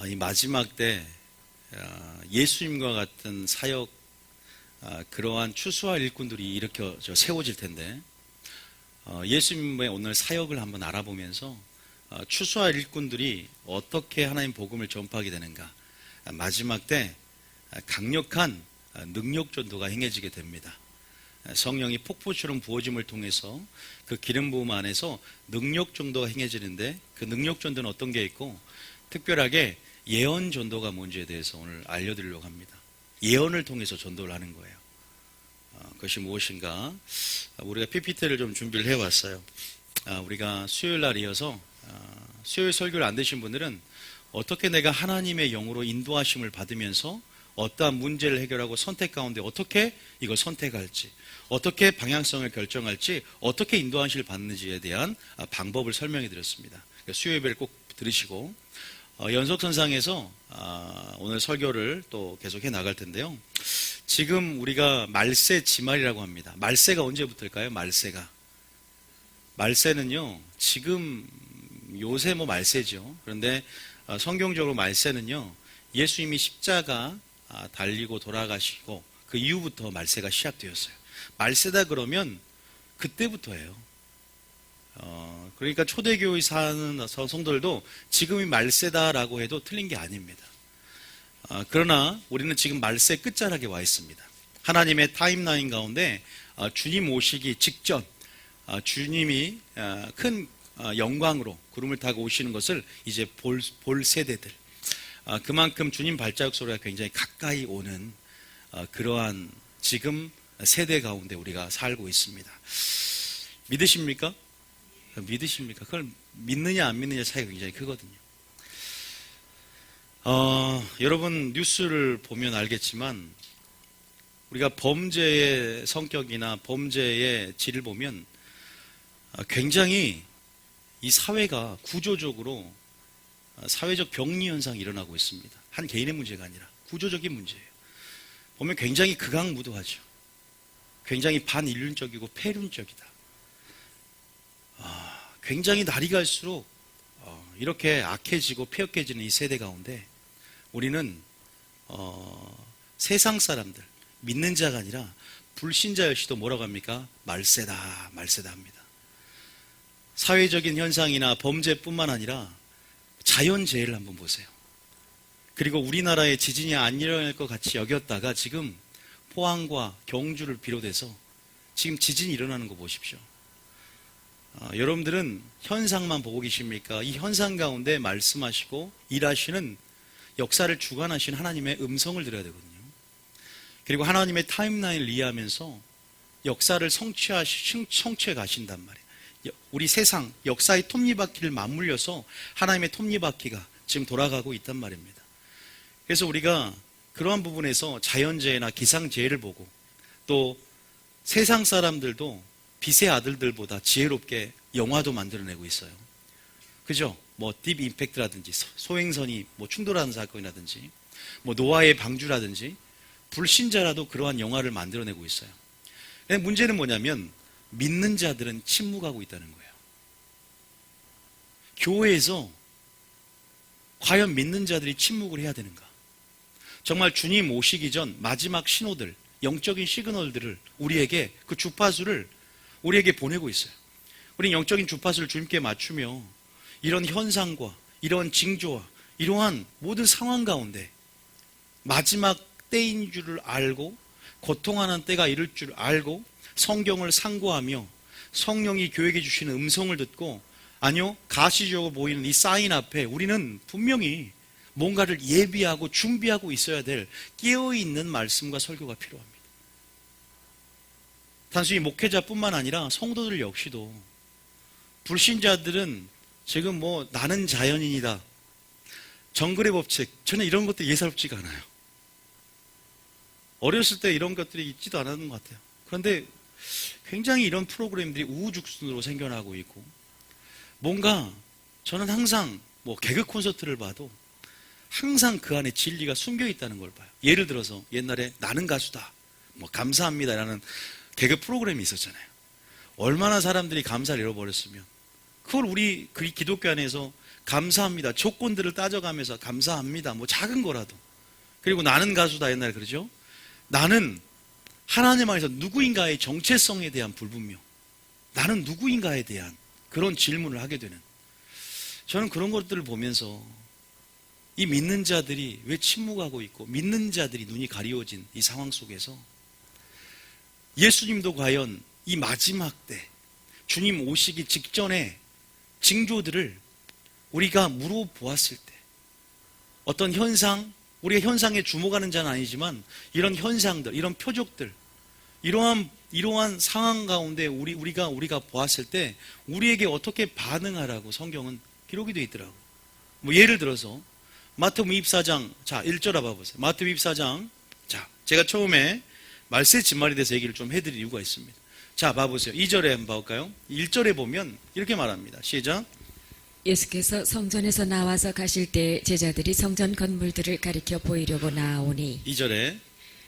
이 마지막 때 예수님과 같은 사역, 그러한 추수할 일꾼들이 일으켜 세워질 텐데, 예수님의 오늘 사역을 한번 알아보면서 추수할 일꾼들이 어떻게 하나님 복음을 전파하게 되는가, 마지막 때 강력한 능력 전도가 행해지게 됩니다. 성령이 폭포처럼 부어짐을 통해서 그 기름 부음 안에서 능력 전도가 행해지는데, 그 능력 전도는 어떤 게 있고, 특별하게 예언 전도가 뭔지에 대해서 오늘 알려드리려고 합니다. 예언을 통해서 전도를 하는 거예요. 그것이 무엇인가, 우리가 PPT를 좀 준비를 해왔어요. 우리가 수요일 날 이어서 수요일 설교를 안 되신 분들은 어떻게 내가 하나님의 영으로 인도하심을 받으면서 어떠한 문제를 해결하고 선택 가운데 어떻게 이걸 선택할지, 어떻게 방향성을 결정할지, 어떻게 인도하심을 받는지에 대한 방법을 설명해 드렸습니다. 수요 예배를 꼭 들으시고, 연속선상에서 오늘 설교를 또 계속해 나갈 텐데요. 지금 우리가 말세 지말이라고 합니다. 말세가 언제부터일까요? 말세는요, 지금 요새 말세죠. 그런데 성경적으로 말세는요, 예수님이 십자가 달리고 돌아가시고 그 이후부터 말세가 시작되었어요. 말세다 그러면 그때부터예요. 그러니까 초대교회 사는 성도들도 지금이 말세다라고 해도 틀린 게 아닙니다. 그러나 우리는 지금 말세 끝자락에 와 있습니다. 하나님의 타임라인 가운데 주님 오시기 직전, 주님이 큰 영광으로 구름을 타고 오시는 것을 이제 볼 세대들, 그만큼 주님 발자국 소리가 굉장히 가까이 오는 그러한 지금 세대 가운데 우리가 살고 있습니다. 믿으십니까? 그걸 믿느냐 안 믿느냐 차이가 굉장히 크거든요. 여러분 뉴스를 보면 알겠지만, 우리가 범죄의 성격이나 범죄의 질을 보면 굉장히 이 사회가 구조적으로 사회적 병리 현상이 일어나고 있습니다. 한 개인의 문제가 아니라 구조적인 문제예요. 보면 굉장히 극악무도하죠. 굉장히 반인륜적이고 폐륜적이다. 굉장히 날이 갈수록 이렇게 악해지고 폐역해지는 이 세대 가운데 우리는 세상 사람들, 믿는 자가 아니라 불신자여시도 뭐라고 합니까? 말세다 합니다. 사회적인 현상이나 범죄뿐만 아니라 자연재해를 한번 보세요. 그리고 우리나라에 지진이 안 일어날 것 같이 여겼다가 지금 포항과 경주를 비롯해서 지금 지진이 일어나는 거 보십시오. 여러분들은 현상만 보고 계십니까? 이 현상 가운데 말씀하시고 일하시는, 역사를 주관하시는 하나님의 음성을 들어야 되거든요. 그리고 하나님의 타임라인을 이해하면서 역사를 성취해 가신단 말이에요. 우리 세상 역사의 톱니바퀴를 맞물려서 하나님의 톱니바퀴가 지금 돌아가고 있단 말입니다. 그래서 우리가 그러한 부분에서 자연재해나 기상재해를 보고, 또 세상 사람들도 빛의 아들들보다 지혜롭게 영화도 만들어내고 있어요. 그죠? 딥 임팩트라든지 소행선이 충돌하는 사건이라든지 노아의 방주라든지, 불신자라도 그러한 영화를 만들어내고 있어요. 근데 문제는 뭐냐면 믿는 자들은 침묵하고 있다는 거예요. 교회에서 과연 믿는 자들이 침묵을 해야 되는가? 정말 주님 오시기 전 마지막 신호들, 영적인 시그널들을 우리에게, 그 주파수를 우리에게 보내고 있어요. 우리는 영적인 주파수를 주님께 맞추며 이런 현상과 이런 징조와 이러한 모든 상황 가운데 마지막 때인 줄을 알고, 고통하는 때가 이를 줄 알고, 성경을 상고하며 성령이 교회에게 주시는 음성을 듣고, 아니요, 가시적으로 보이는 이 사인 앞에 우리는 분명히 뭔가를 예비하고 준비하고 있어야 될 깨어있는 말씀과 설교가 필요합니다. 단순히 목회자뿐만 아니라 성도들 역시도, 불신자들은 지금 나는 자연인이다, 정글의 법칙, 저는 이런 것들이 예사롭지가 않아요. 어렸을 때 이런 것들이 있지도 않았는 것 같아요. 그런데 굉장히 이런 프로그램들이 우후죽순으로 생겨나고 있고, 뭔가 저는 항상 개그 콘서트를 봐도 항상 그 안에 진리가 숨겨 있다는 걸 봐요. 예를 들어서 옛날에 나는 가수다, 감사합니다 라는 개그 프로그램이 있었잖아요. 얼마나 사람들이 감사를 잃어버렸으면 그걸 우리 기독교 안에서 감사합니다. 조건들을 따져가면서 감사합니다. 뭐 작은 거라도. 그리고 나는 가수다 옛날에 그러죠. 나는 하나님 안에서 누구인가의 정체성에 대한 불분명, 나는 누구인가에 대한 그런 질문을 하게 되는, 저는 그런 것들을 보면서 이 믿는 자들이 왜 침묵하고 있고 믿는 자들이 눈이 가리워진 이 상황 속에서 예수님도 과연 이 마지막 때 주님 오시기 직전에 징조들을 우리가 물어보았을 때 어떤 현상, 우리가 현상에 주목하는 자는 아니지만 이런 현상들, 이런 표적들, 이러한 상황 가운데 우리가 보았을 때 우리에게 어떻게 반응하라고 성경은 기록이 되어 있더라고. 뭐 예를 들어서 마태복음 24장, 자 1절 봐보세요. 마태복음 24장, 자 제가 처음에 말세 진말에 대해서 얘기를 좀 해드릴 이유가 있습니다. 자 봐보세요. 2절에 한번 봐볼까요? 1절에 보면 이렇게 말합니다. 시작. 예수께서 성전에서 나와서 가실 때 제자들이 성전 건물들을 가리켜 보이려고 나아오니 2절에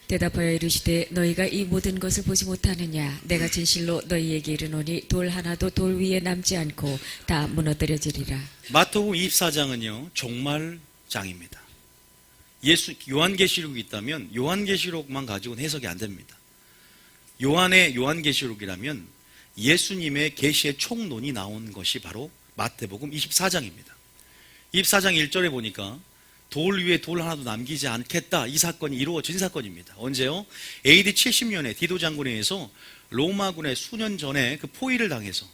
대답하여 이르시되 너희가 이 모든 것을 보지 못하느냐. 내가 진실로 너희에게 이르노니 돌 하나도 돌 위에 남지 않고 다 무너뜨려지리라. 마태복음 24장은요 종말장입니다. 요한계시록이 있다면 요한계시록만 가지고는 해석이 안 됩니다. 요한의 요한계시록이라면 예수님의 계시의 총론이 나온 것이 바로 마태복음 24장입니다. 24장 1절에 보니까 돌 위에 돌 하나도 남기지 않겠다. 이 사건이 이루어진 사건입니다. 언제요? AD 70년에 디도 장군에 의해서 로마군의 수년 전에 그 포위를 당해서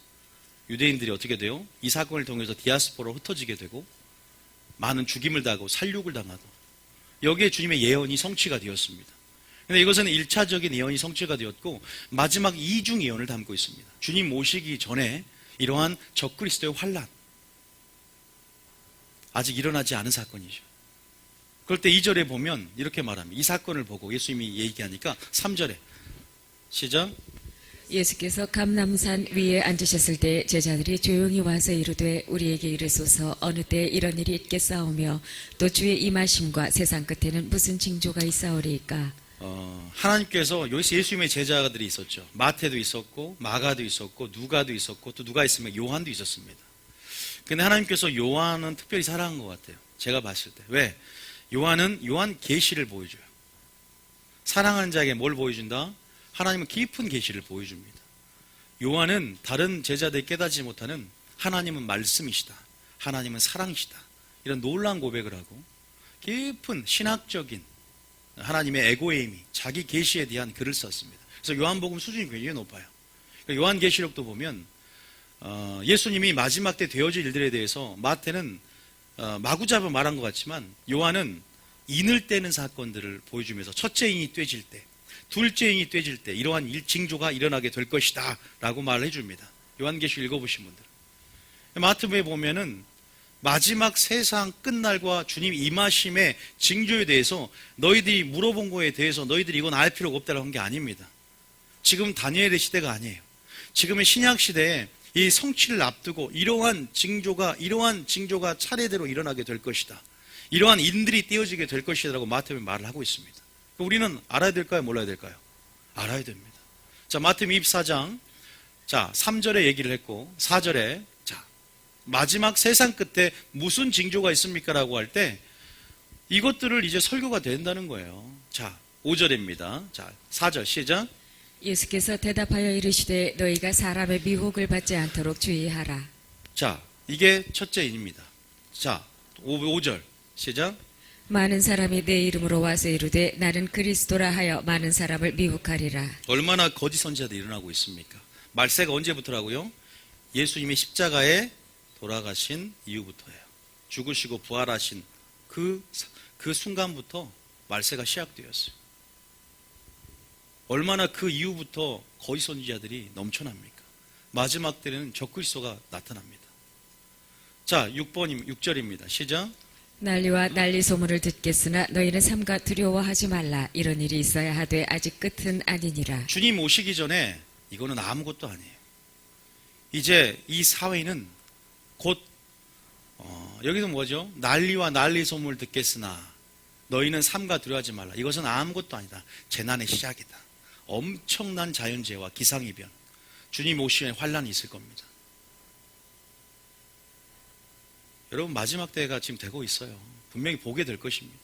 유대인들이 어떻게 돼요? 이 사건을 통해서 디아스포라로 흩어지게 되고 많은 죽임을 당하고 살육을 당하고 여기에 주님의 예언이 성취가 되었습니다. 그런데 이것은 1차적인 예언이 성취가 되었고 마지막 이중 예언을 담고 있습니다. 주님 오시기 전에 이러한 적그리스도의 환난, 아직 일어나지 않은 사건이죠. 그럴 때 2절에 보면 이렇게 말합니다. 이 사건을 보고 예수님이 얘기하니까 3절에 시작. 예수께서 감람산 위에 앉으셨을 때 제자들이 조용히 와서 이르되 우리에게 이르소서 어느 때 이런 일이 있겠사오며 또 주의 임하심과 세상 끝에는 무슨 징조가 있사오리이까. 하나님께서 여기서 예수님의 제자들이 있었죠. 마태도 있었고 마가도 있었고 누가도 있었고 또 누가 있으면 요한도 있었습니다. 근데 하나님께서 요한은 특별히 사랑한 것 같아요. 제가 봤을 때. 왜? 요한은 요한 계시를 보여줘요. 사랑하는 자에게 뭘 보여준다? 하나님은 깊은 계시를 보여줍니다. 요한은 다른 제자들이 깨닫지 못하는 하나님은 말씀이시다, 하나님은 사랑이시다, 이런 놀라운 고백을 하고 깊은 신학적인 하나님의 에고에이미, 자기 계시에 대한 글을 썼습니다. 그래서 요한복음 수준이 굉장히 높아요. 요한계시록도 보면 예수님이 마지막 때 되어질 일들에 대해서 마태는 마구잡이 말한 것 같지만 요한은 인을 떼는 사건들을 보여주면서 첫째 인이 떼질 때, 둘째 인이 떼질 때 이러한 징조가 일어나게 될 것이다 라고 말을 해줍니다. 요한계시록 읽어보신 분들. 마태복음에 보면은 마지막 세상 끝날과 주님 임하심의 징조에 대해서 너희들이 물어본 거에 대해서 너희들이 이건 알 필요가 없다라고 한 게 아닙니다. 지금 다니엘의 시대가 아니에요. 지금의 신약 시대에 이 성취를 앞두고 이러한 징조가 차례대로 일어나게 될 것이다, 이러한 인들이 띄어지게 될 것이다 라고 마태복음이 말을 하고 있습니다. 우리는 알아야 될까요? 몰라야 될까요? 알아야 됩니다. 자, 마태복음 24장, 자 3절에 얘기를 했고 4절에 자 마지막 세상 끝에 무슨 징조가 있습니까? 라고 할 때 이것들을 이제 설교가 된다는 거예요. 자 5절입니다. 자 4절 시작. 예수께서 대답하여 이르시되 너희가 사람의 미혹을 받지 않도록 주의하라. 자 이게 첫째 인입니다. 자 5절 시작. 많은 사람이 내 이름으로 와서 이르되 나는 그리스도라 하여 많은 사람을 미혹하리라. 얼마나 거짓 선지자들이 일어나고 있습니까? 말세가 언제부터라고요? 예수님이 십자가에 돌아가신 이후부터예요. 죽으시고 부활하신 그 순간부터 말세가 시작되었어요. 얼마나 그 이후부터 거짓 선지자들이 넘쳐납니까? 마지막 때는 적그리스도가 나타납니다. 자 6절입니다. 시작. 난리와 난리 소문을 듣겠으나 너희는 삼가 두려워하지 말라. 이런 일이 있어야 하되 아직 끝은 아니니라. 주님 오시기 전에 이거는 아무것도 아니에요. 이제 이 사회는 곧 여기서 뭐죠? 난리와 난리 소문을 듣겠으나 너희는 삼가 두려워하지 말라. 이것은 아무것도 아니다. 재난의 시작이다. 엄청난 자연재해와 기상이변, 주님 오시면 환란이 있을 겁니다. 여러분 마지막 때가 지금 되고 있어요. 분명히 보게 될 것입니다.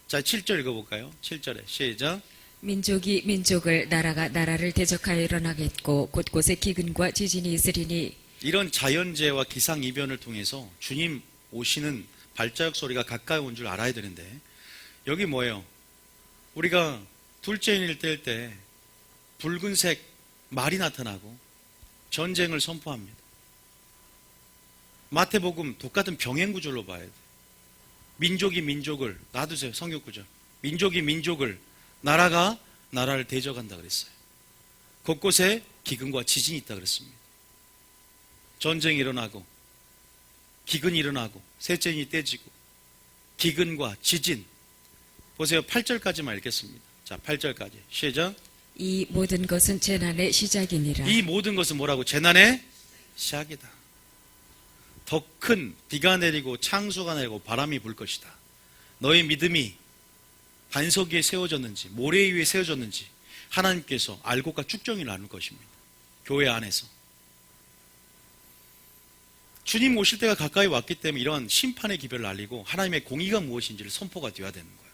자, 7절 읽어볼까요? 7절에 시작. 민족이 민족을 나라가 나라를 대적하여 일어나겠고 곳곳에 기근과 지진이 있으리니 이런 자연재해와 기상이변을 통해서 주님 오시는 발자국 소리가 가까이 온 줄 알아야 되는데 여기 뭐예요? 우리가 둘째인을 뗄 때 붉은색 말이 나타나고 전쟁을 선포합니다. 마태복음 똑같은 병행구절로 봐야 돼. 민족이 민족을 놔두세요. 성경구절. 민족이 민족을 나라가 나라를 대적한다 그랬어요. 곳곳에 기근과 지진이 있다 그랬습니다. 전쟁이 일어나고 기근이 일어나고 셋째인이 떼지고 기근과 지진. 보세요. 8절까지만 읽겠습니다. 자, 8절까지 시작. 이 모든 것은 재난의 시작이니라. 이 모든 것은 뭐라고? 재난의 시작이다. 더 큰 비가 내리고 창수가 내리고 바람이 불 것이다. 너의 믿음이 반석 위에 세워졌는지 모래 위에 세워졌는지 하나님께서 알곡과 쭉정이 나눌 것입니다. 교회 안에서. 주님 오실 때가 가까이 왔기 때문에 이런 심판의 기별을 알리고 하나님의 공의가 무엇인지를 선포가 되어야 되는 거예요.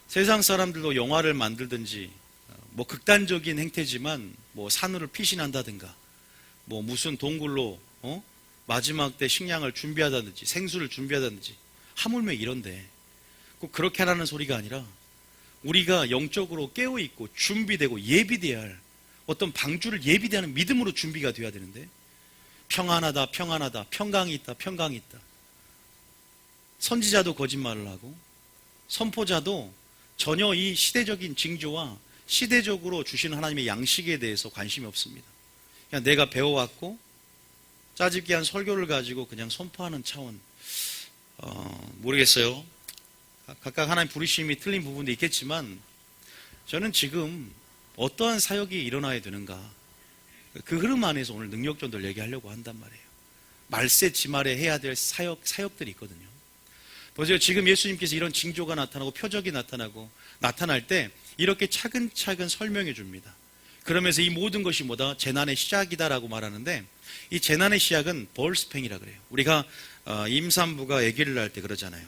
세상 사람들도 영화를 만들든지 뭐 극단적인 행태지만 뭐 산으로 피신한다든가 뭐 무슨 동굴로 마지막 때 식량을 준비하다든지 생수를 준비하다든지 하물며 이런데 꼭 그렇게 하라는 소리가 아니라 우리가 영적으로 깨어있고 준비되고 예비되어야 할 어떤 방주를 예비되는 믿음으로 준비가 되어야 되는데 평안하다 평안하다 평강이 있다 평강이 있다. 선지자도 거짓말을 하고 선포자도 전혀 이 시대적인 징조와 시대적으로 주신 하나님의 양식에 대해서 관심이 없습니다. 그냥 내가 배워왔고 짜집기한 설교를 가지고 그냥 선포하는 차원. 모르겠어요. 각각 하나님 부르심이 틀린 부분도 있겠지만 저는 지금 어떠한 사역이 일어나야 되는가 그 흐름 안에서 오늘 능력전도를 얘기하려고 한단 말이에요. 말세 지말에 해야 될 사역들이 있거든요. 보세요. 지금 예수님께서 이런 징조가 나타나고 표적이 나타나고 나타날 때 이렇게 차근차근 설명해 줍니다. 그러면서 이 모든 것이 뭐다? 재난의 시작이다라고 말하는데 이 재난의 시작은 벌스팽이라 그래요. 우리가 임산부가 아기를 낳을 때 그러잖아요.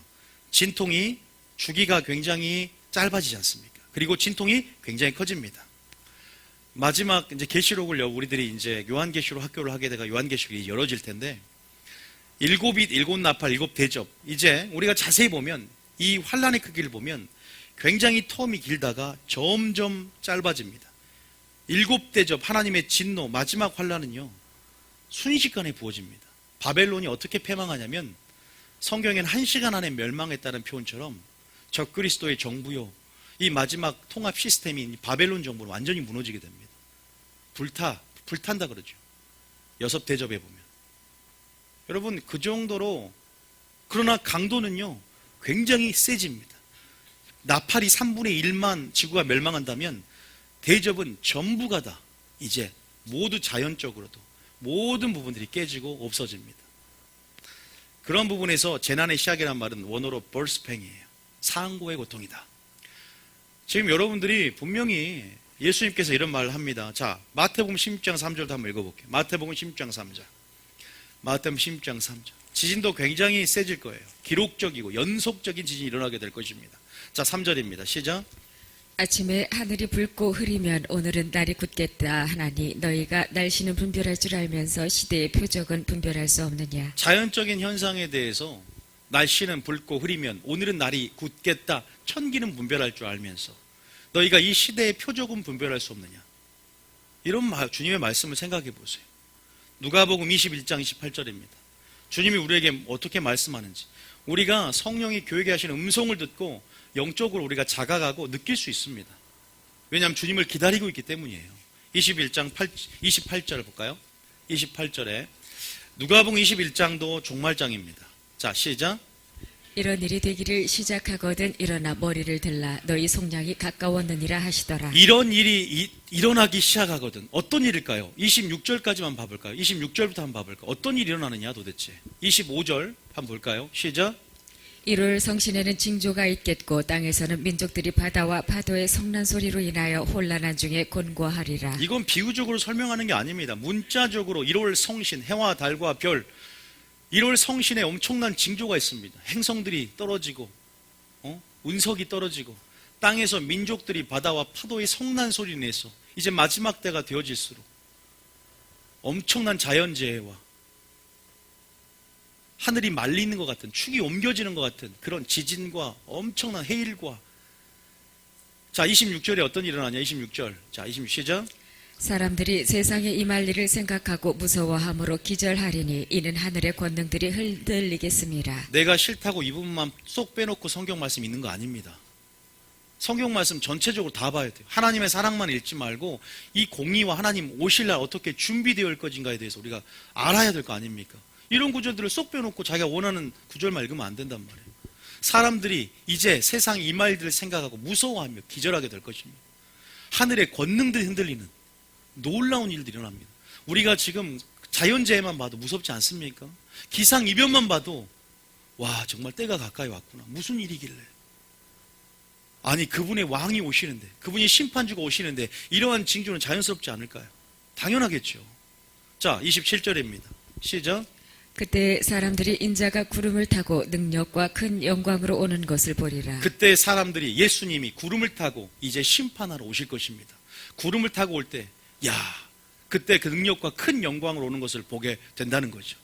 진통이 주기가 굉장히 짧아지지 않습니까? 그리고 진통이 굉장히 커집니다. 마지막 이제 계시록을 우리들이 이제 요한계시록 학교를 하게 되가 요한계시록이 열어질 텐데 일곱 잇, 일곱 나팔, 일곱 대접. 이제 우리가 자세히 보면 이 환란의 크기를 보면 굉장히 텀이 길다가 점점 짧아집니다. 일곱 대접, 하나님의 진노, 마지막 환란은요 순식간에 부어집니다. 바벨론이 어떻게 패망하냐면 성경엔 1시간 안에 멸망했다는 표현처럼 적그리스도의 정부요 이 마지막 통합 시스템인 바벨론 정부는 완전히 무너지게 됩니다. 불탄다 그러죠. 6 대접에 보면. 여러분 그 정도로 그러나 강도는요 굉장히 세집니다. 나팔이 3분의 1만 지구가 멸망한다면 대접은 전부가 다 이제 모두 자연적으로도 모든 부분들이 깨지고 없어집니다. 그런 부분에서 재난의 시작이라는 말은 원어로 벌스팽이에요. 상고의 고통이다. 지금 여러분들이 분명히 예수님께서 이런 말을 합니다. 자, 마태복음 16장 3절도 한번 읽어볼게요. 마태복음 16장 3절. 마태복음 16장 3절. 지진도 굉장히 세질 거예요. 기록적이고 연속적인 지진이 일어나게 될 것입니다. 자, 3절입니다. 시작. 아침에 하늘이 붉고 흐리면 오늘은 날이 굳겠다 하나니 너희가 날씨는 분별할 줄 알면서 시대의 표적은 분별할 수 없느냐. 자연적인 현상에 대해서 날씨는 붉고 흐리면 오늘은 날이 굳겠다 천기는 분별할 줄 알면서 너희가 이 시대의 표적은 분별할 수 없느냐. 이런 주님의 말씀을 생각해 보세요. 누가복음 21장 28절입니다. 주님이 우리에게 어떻게 말씀하는지 우리가 성령이 교회에 하시는 음성을 듣고 영적으로 우리가 자각하고 느낄 수 있습니다. 왜냐하면 주님을 기다리고 있기 때문이에요. 21장 28절 볼까요? 28절에 누가복음 21장도 종말장입니다. 자, 시작. 이런 일이 되기를 시작하거든 일어나 머리를 들라 너희 속량이 가까웠느니라 하시더라. 이런 일이 일어나기 시작하거든. 어떤 일일까요? 26절까지만 봐볼까요? 26절부터 한번 봐볼까요? 어떤 일이 일어나느냐 도대체. 25절 한번 볼까요? 시작. 1월 성신에는 징조가 있겠고 땅에서는 민족들이 바다와 파도의 성난 소리로 인하여 혼란한 중에 곤고하리라. 이건 비유적으로 설명하는 게 아닙니다. 문자적으로 1월 성신, 해와 달과 별 1월 성신에 엄청난 징조가 있습니다. 행성들이 떨어지고 운석이 떨어지고 땅에서 민족들이 바다와 파도의 성난 소리를 내서 이제 마지막 때가 되어질수록 엄청난 자연재해와 하늘이 말리는 것 같은, 축이 옮겨지는 것 같은 그런 지진과 엄청난 해일과, 자 26절에 어떤 일이 일어나냐. 26절, 자 26시작. 사람들이 세상에 임할 일을 생각하고 무서워함으로 기절하리니 이는 하늘의 권능들이 흔들리겠습니다. 내가 싫다고 이 부분만 쏙 빼놓고 성경 말씀 읽는 거 아닙니다. 성경 말씀 전체적으로 다 봐야 돼요. 하나님의 사랑만 읽지 말고 이 공의와 하나님 오실 날 어떻게 준비되어 있을 것인가에 대해서 우리가 알아야 될 거 아닙니까? 이런 구절들을 쏙 빼놓고 자기가 원하는 구절만 읽으면 안 된단 말이에요. 사람들이 이제 세상 임할 일들을 생각하고 무서워하며 기절하게 될 것입니다. 하늘의 권능들이 흔들리는 놀라운 일들이 일어납니다. 우리가 지금 자연재해만 봐도 무섭지 않습니까? 기상이변만 봐도 와 정말 때가 가까이 왔구나. 무슨 일이길래. 아니 그분의 왕이 오시는데, 그분이 심판주가 오시는데 이러한 징조는 자연스럽지 않을까요? 당연하겠죠. 자 27절입니다. 시작. 그때 사람들이 인자가 구름을 타고 능력과 큰 영광으로 오는 것을 보리라. 그때 사람들이 예수님이 구름을 타고 이제 심판하러 오실 것입니다. 구름을 타고 올 때 그때 그 능력과 큰 영광으로 오는 것을 보게 된다는 거죠.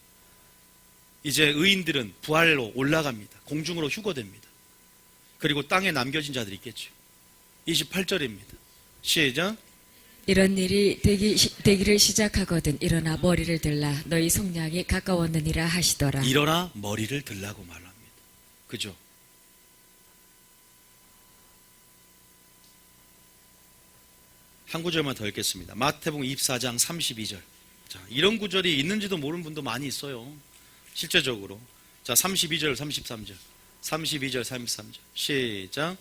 이제 의인들은 부활로 올라갑니다. 공중으로 휴거됩니다. 그리고 땅에 남겨진 자들이 있겠죠. 28절입니다. 시작. 이런 일이 되기를 시작하거든 일어나 머리를 들라 너희 속량이 가까웠느니라 하시더라. 일어나 머리를 들라고 말합니다. 그죠? 한 구절만 더 읽겠습니다. 마태복음 24장 32절. 자, 이런 구절이 있는지도 모르는 분도 많이 있어요. 실제적으로. 자, 32절, 33절. 32절, 33절. 시작.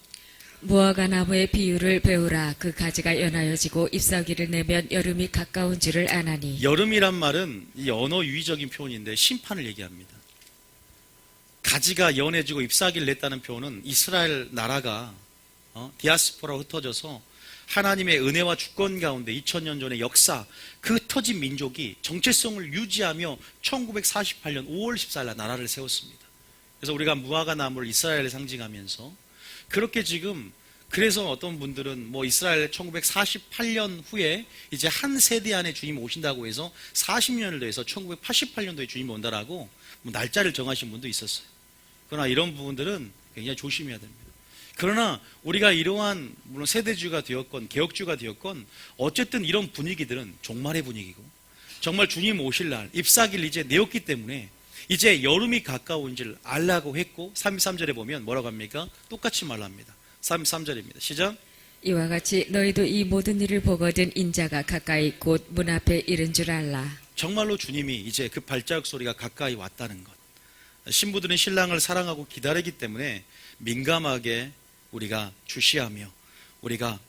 무화과 나무의 비유를 배우라. 그 가지가 연하여지고 잎사귀를 내면 여름이 가까운 줄을 아나니. 여름이란 말은 이 언어 유의적인 표현인데 심판을 얘기합니다. 가지가 연해지고 잎사귀를 냈다는 표현은 이스라엘 나라가 디아스포라로 흩어져서 하나님의 은혜와 주권 가운데 2000년 전의 역사, 그 흩어진 민족이 정체성을 유지하며 1948년 5월 14일 날 나라를 세웠습니다. 그래서 우리가 무화과 나무를 이스라엘에 상징하면서 그렇게 지금, 그래서 어떤 분들은 이스라엘 1948년 후에 이제 한 세대 안에 주님 오신다고 해서 40년을 더해서 1988년도에 주님 온다라고 날짜를 정하신 분도 있었어요. 그러나 이런 부분들은 굉장히 조심해야 됩니다. 그러나 우리가 이러한 물론 세대주가 되었건 개혁주가 되었건 어쨌든 이런 분위기들은 종말의 분위기고, 정말 주님 오실 날 잎사귀를 이제 내었기 때문에 이제 여름이 가까운 줄 알라고 했고, 33절에 보면 뭐라고 합니까? 똑같이 말합니다. 33절입니다. 시작. 이와 같이 너희도 이 모든 일을 보거든 인자가 가까이 곧 문 앞에 이른 줄 알라. 정말로 주님이 이제 그 발자국 소리가 가까이 왔다는 것. 신부들은 신랑을 사랑하고 기다리기 때문에 민감하게 우리가 주시하며 우리가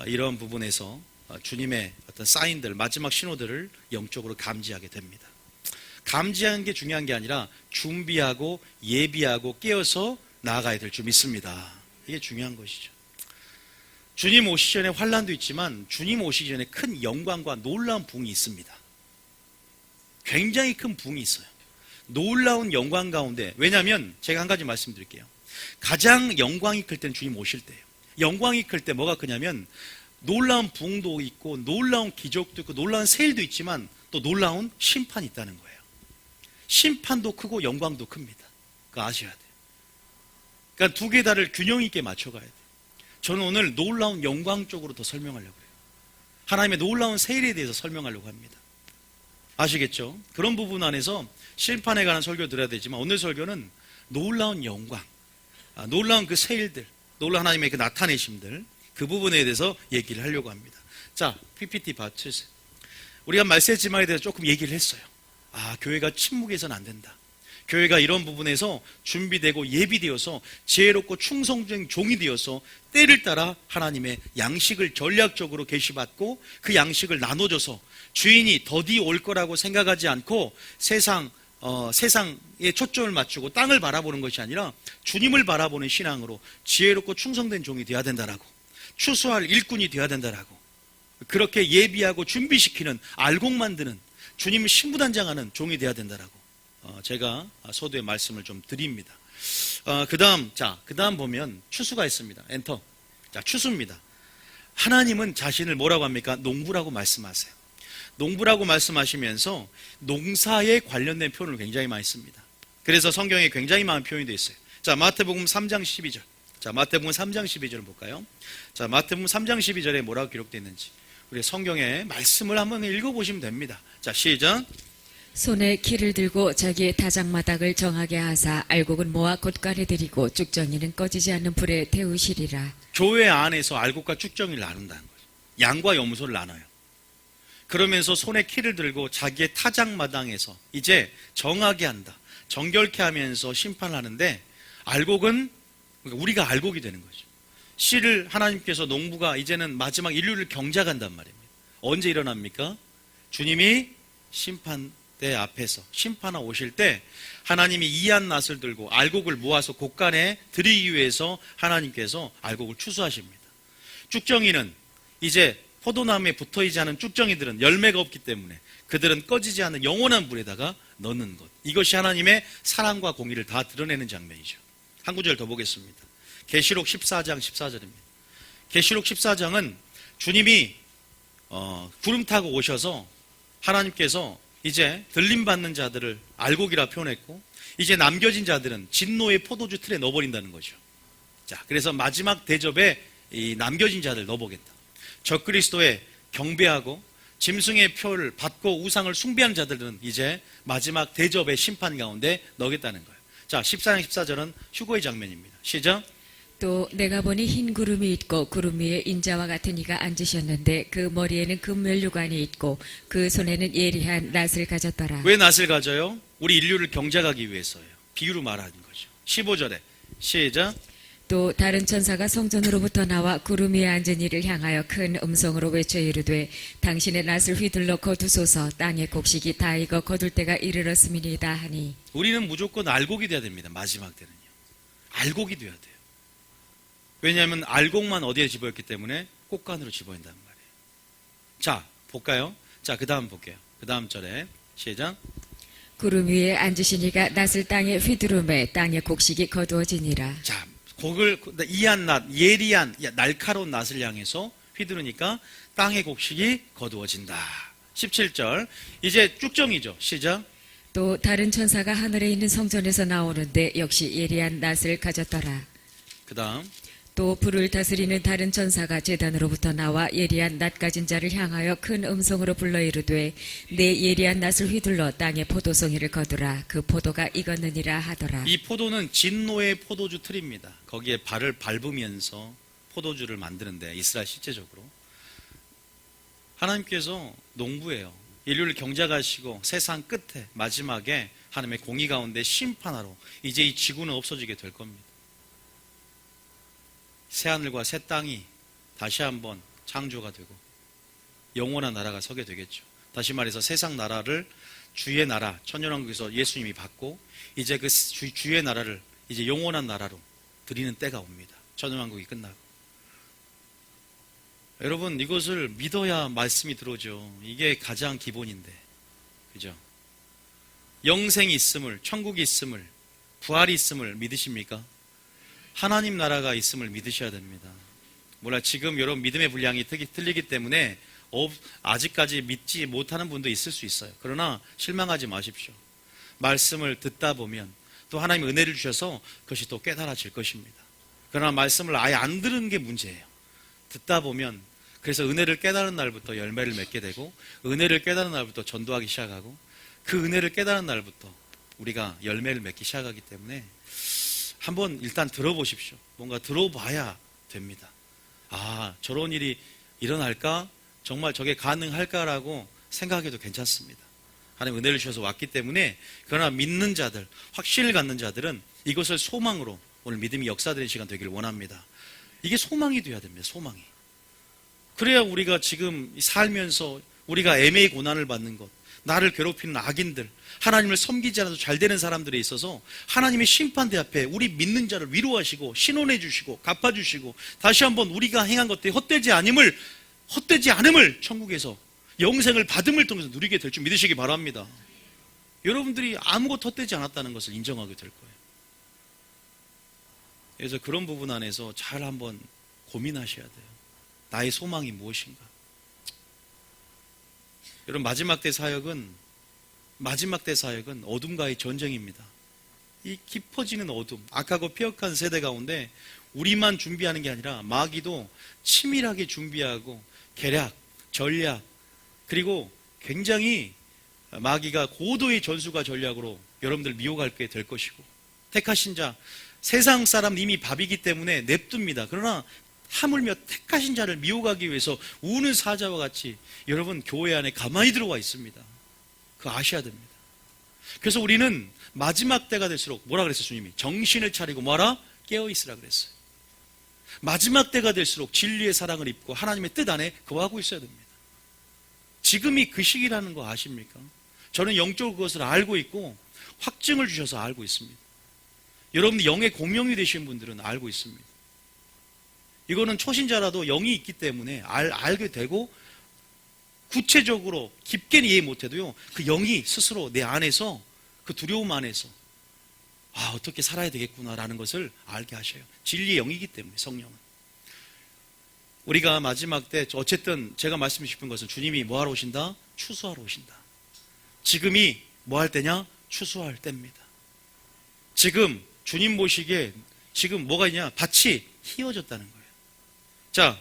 이런 부분에서 주님의 어떤 사인들, 마지막 신호들을 영적으로 감지하게 됩니다. 감지하는 게 중요한 게 아니라 준비하고 예비하고 깨어서 나아가야 될 줄 믿습니다. 이게 중요한 것이죠. 주님 오시기 전에 환난도 있지만 주님 오시기 전에 큰 영광과 놀라운 부흥이 있습니다. 굉장히 큰 부흥이 있어요. 놀라운 영광 가운데, 왜냐하면 제가 한 가지 말씀드릴게요. 가장 영광이 클 때는 주님 오실 때예요. 영광이 클 때 뭐가 크냐면 놀라운 부흥도 있고 놀라운 기적도 있고 놀라운 세일도 있지만 또 놀라운 심판이 있다는 거예요. 심판도 크고 영광도 큽니다. 그거 아셔야 돼요. 그러니까 두 개 다를 균형 있게 맞춰가야 돼요. 저는 오늘 놀라운 영광 쪽으로 더 설명하려고 해요. 하나님의 놀라운 세일에 대해서 설명하려고 합니다. 아시겠죠? 그런 부분 안에서 심판에 관한 설교 드려야 되지만 오늘 설교는 놀라운 영광, 놀라운 그 세일들, 놀라운 하나님의 그 나타내심들, 그 부분에 대해서 얘기를 하려고 합니다. 자, PPT 봐주세요. 우리가 말세지만에 대해서 조금 얘기를 했어요. 교회가 침묵해서는 안 된다. 교회가 이런 부분에서 준비되고 예비되어서 지혜롭고 충성적인 종이 되어서 때를 따라 하나님의 양식을 전략적으로 계시받고 그 양식을 나눠줘서 주인이 더디 올 거라고 생각하지 않고 세상에 초점을 맞추고 땅을 바라보는 것이 아니라 주님을 바라보는 신앙으로 지혜롭고 충성된 종이 되어야 된다라고, 추수할 일꾼이 되어야 된다라고, 그렇게 예비하고 준비시키는 알곡 만드는 주님을 신부단장하는 종이 되어야 된다라고, 제가 소도의 말씀을 좀 드립니다. 그 다음 보면 추수가 있습니다. 엔터. 자, 추수입니다. 하나님은 자신을 뭐라고 합니까? 농부라고 말씀하세요. 농부라고 말씀하시면서 농사에 관련된 표현을 굉장히 많이 씁니다. 그래서 성경에 굉장히 많은 표현이 되어 있어요. 자, 마태복음 3장 12절. 자, 마태복음 3장 12절을 볼까요? 자, 마태복음 3장 12절에 뭐라고 기록되어 있는지 우리 성경의 말씀을 한번 읽어보시면 됩니다. 자, 시작. 손에 키를 들고 자기의 타작마당을 정하게 하사 알곡은 모아 곳간에 들이고 쭉정이는 꺼지지 않는 불에 태우시리라. 교회 안에서 알곡과 쭉정이를 나눈다는 거죠. 양과 염소를 나눠요. 그러면서 손에 키를 들고 자기의 타작마당에서 이제 정하게 한다. 정결케 하면서 심판을 하는데 알곡은 우리가 알곡이 되는 거죠. 씨를 하나님께서 농부가 이제는 마지막 인류를 경작한단 말입니다. 언제 일어납니까? 주님이 심판대 앞에서 심판하러 오실 때 하나님이 이한 낫을 들고 알곡을 모아서 곳간에 들이기 위해서 하나님께서 알곡을 추수하십니다. 쭉정이는 이제 포도나무에 붙어있지 않은 쭉정이들은 열매가 없기 때문에 그들은 꺼지지 않는 영원한 불에다가 넣는 것. 이것이 하나님의 사랑과 공의를 다 드러내는 장면이죠. 한 구절 더 보겠습니다. 계시록 14장 14절입니다. 계시록 14장은 주님이 구름 타고 오셔서 하나님께서 이제 들림받는 자들을 알곡이라 표현했고 이제 남겨진 자들은 진노의 포도주 틀에 넣어버린다는 거죠. 자, 그래서 마지막 대접에 이 남겨진 자들 넣어보겠다. 적그리스도의 경배하고 짐승의 표를 받고 우상을 숭배하는 자들은 이제 마지막 대접의 심판 가운데 넣겠다는 거예요. 자, 14장 14절은 휴거의 장면입니다. 시작. 또 내가 보니 흰 구름이 있고 구름 위에 인자와 같은 이가 앉으셨는데 그 머리에는 금면류관이 있고 그 손에는 예리한 낫을 가졌더라. 왜 낫을 가져요? 우리 인류를 경작하기 위해서예요. 비유로 말하는 거죠. 15절에 시작. 또 다른 천사가 성전으로부터 나와 구름 위에 앉은 이를 향하여 큰 음성으로 외쳐 이르되 당신의 낫을 휘둘러 거두소서 땅의 곡식이 다 익어 거둘 때가 이르렀음이니이다 하니. 우리는 무조건 알곡이 돼야 됩니다. 마지막 때는요. 알곡이 돼야 돼요. 왜냐하면 알곡만 어디에 집어였기 때문에 꽃간으로 집어인단 말이에요. 자, 볼까요? 자, 그 다음 볼게요. 그 다음 절에 시작. 구름 위에 앉으신 이가 낫을 땅에 휘두르매 땅의 곡식이 거두어지니라. 자, 곡을 이한 낫, 예리한 날카로운 낫을 향해서 휘두르니까 땅의 곡식이 거두어진다. 17절 이제 쭉정이죠. 시작. 또 다른 천사가 하늘에 있는 성전에서 나오는데 역시 예리한 낫을 가졌더라. 그 다음 또 불을 다스리는 다른 천사가 제단으로부터 나와 예리한 낫 가진 자를 향하여 큰 음성으로 불러 이르되 내 예리한 낫을 휘둘러 땅에 포도송이를 거두라. 그 포도가 익었느니라 하더라. 이 포도는 진노의 포도주 틀입니다. 거기에 발을 밟으면서 포도주를 만드는데 이스라엘 실제적으로 하나님께서 농부예요. 인류를 경작하시고 세상 끝에 마지막에 하나님의 공의 가운데 심판하러 이제 이 지구는 없어지게 될 겁니다. 새하늘과 새 땅이 다시 한번 창조가 되고 영원한 나라가 서게 되겠죠. 다시 말해서 세상 나라를 주의 나라 천년왕국에서 예수님이 받고 이제 그 주의 나라를 이제 영원한 나라로 드리는 때가 옵니다. 천년왕국이 끝나고. 여러분 이것을 믿어야 말씀이 들어오죠. 이게 가장 기본인데, 그죠? 영생이 있음을, 천국이 있음을, 부활이 있음을 믿으십니까? 하나님 나라가 있음을 믿으셔야 됩니다. 몰라 지금 여러분 믿음의 분량이 틀리기 때문에 아직까지 믿지 못하는 분도 있을 수 있어요. 그러나 실망하지 마십시오. 말씀을 듣다 보면 또 하나님 은혜를 주셔서 그것이 또 깨달아질 것입니다. 그러나 말씀을 아예 안 들은 게 문제예요. 듣다 보면 그래서 은혜를 깨달은 날부터 열매를 맺게 되고 은혜를 깨달은 날부터 전도하기 시작하고 그 은혜를 깨달은 날부터 우리가 열매를 맺기 시작하기 때문에 한번 일단 들어보십시오. 뭔가 들어봐야 됩니다. 아, 저런 일이 일어날까? 정말 저게 가능할까라고 생각해도 괜찮습니다. 하나님 은혜를 주셔서 왔기 때문에 그러나 믿는 자들, 확신을 갖는 자들은 이것을 소망으로 오늘 믿음이 역사되는 시간 되기를 원합니다. 이게 소망이 돼야 됩니다. 소망이. 그래야 우리가 지금 살면서 우리가 애매히 고난을 받는 것, 나를 괴롭히는 악인들, 하나님을 섬기지 않아도 잘 되는 사람들에 있어서 하나님의 심판대 앞에 우리 믿는 자를 위로하시고 신원해 주시고 갚아주시고 다시 한번 우리가 행한 것들이 헛되지 않음을 천국에서 영생을 받음을 통해서 누리게 될 줄 믿으시기 바랍니다. 여러분들이 아무것도 헛되지 않았다는 것을 인정하게 될 거예요. 그래서 그런 부분 안에서 잘 한번 고민하셔야 돼요. 나의 소망이 무엇인가? 여러분, 마지막 때 사역은 어둠과의 전쟁입니다. 이 깊어지는 어둠, 악하고 폐역한 세대 가운데 우리만 준비하는 게 아니라 마귀도 치밀하게 준비하고 계략, 전략, 그리고 굉장히 마귀가 고도의 전술과 전략으로 여러분들 미혹하게 될 것이고, 택하신 자, 세상 사람 이미 밥이기 때문에 냅둡니다. 그러나 하물며 택하신 자를 미혹하기 위해서 우는 사자와 같이 여러분 교회 안에 가만히 들어와 있습니다. 그거 아셔야 됩니다. 그래서 우리는 마지막 때가 될수록 뭐라 그랬어요? 주님이 정신을 차리고 뭐하라? 깨어있으라 그랬어요. 마지막 때가 될수록 진리의 사랑을 입고 하나님의 뜻 안에 거하고 있어야 됩니다. 지금이 그 시기라는 거 아십니까? 저는 영적으로 그것을 알고 있고 확증을 주셔서 알고 있습니다. 여러분들 영의 공명이 되신 분들은 알고 있습니다. 이거는 초신자라도 영이 있기 때문에 알게 되고, 구체적으로 깊게 이해 못해도요, 그 영이 스스로 내 안에서, 그 두려움 안에서 어떻게 살아야 되겠구나라는 것을 알게 하셔요. 진리의 영이기 때문에, 성령은. 우리가 마지막 때 어쨌든 제가 말씀드리고 싶은 것은 주님이 뭐하러 오신다? 추수하러 오신다. 지금이 뭐 할 때냐? 추수할 때입니다. 지금 주님 보시기에 지금 뭐가 있냐? 밭이 휘어졌다는 거예요. 자,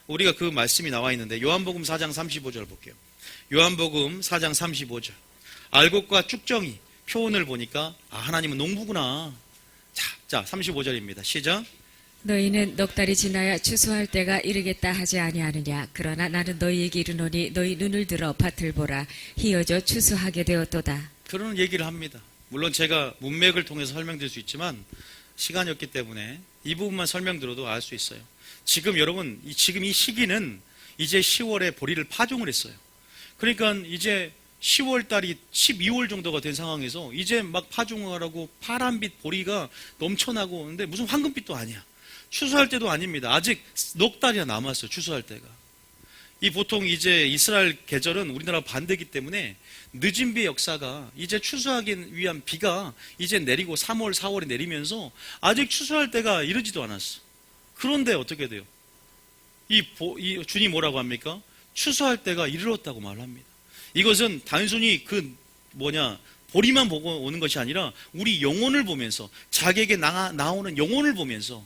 우리가 그 말씀이 나와 있는데 요한복음 4장 35절 볼게요. 요한복음 4장 35절. 알곡과 쭉정이 표현을 보니까 하나님은 농부구나. 자, 35절입니다. 시작. 너희는 넉 달이 지나야 추수할 때가 이르겠다 하지 아니하느냐. 그러나 나는 너희에게 이르노니 너희 눈을 들어 밭을 보라. 휘어져 추수하게 되었도다. 그런 얘기를 합니다. 물론 제가 문맥을 통해서 설명드릴 수 있지만 시간이 없기 때문에 이 부분만 설명드려도 알 수 있어요. 지금 여러분, 지금 이 시기는 이제 10월에 보리를 파종을 했어요. 그러니까 이제 10월 달이 12월 정도가 된 상황에서 이제 막 파종을 하고 파란빛 보리가 넘쳐나고, 근데 무슨 황금빛도 아니야. 추수할 때도 아닙니다. 아직 넉 달이나 남았어요. 추수할 때가. 보통 이제 이스라엘 계절은 우리나라 반대이기 때문에 늦은 비의 역사가 이제 추수하기 위한 비가 이제 내리고 3월, 4월에 내리면서 아직 추수할 때가 이르지도 않았어. 그런데 어떻게 돼요? 주님 뭐라고 합니까? 추수할 때가 이르렀다고 말합니다. 이것은 단순히 보리만 보고 오는 것이 아니라 우리 영혼을 보면서, 자기에게 나오는 영혼을 보면서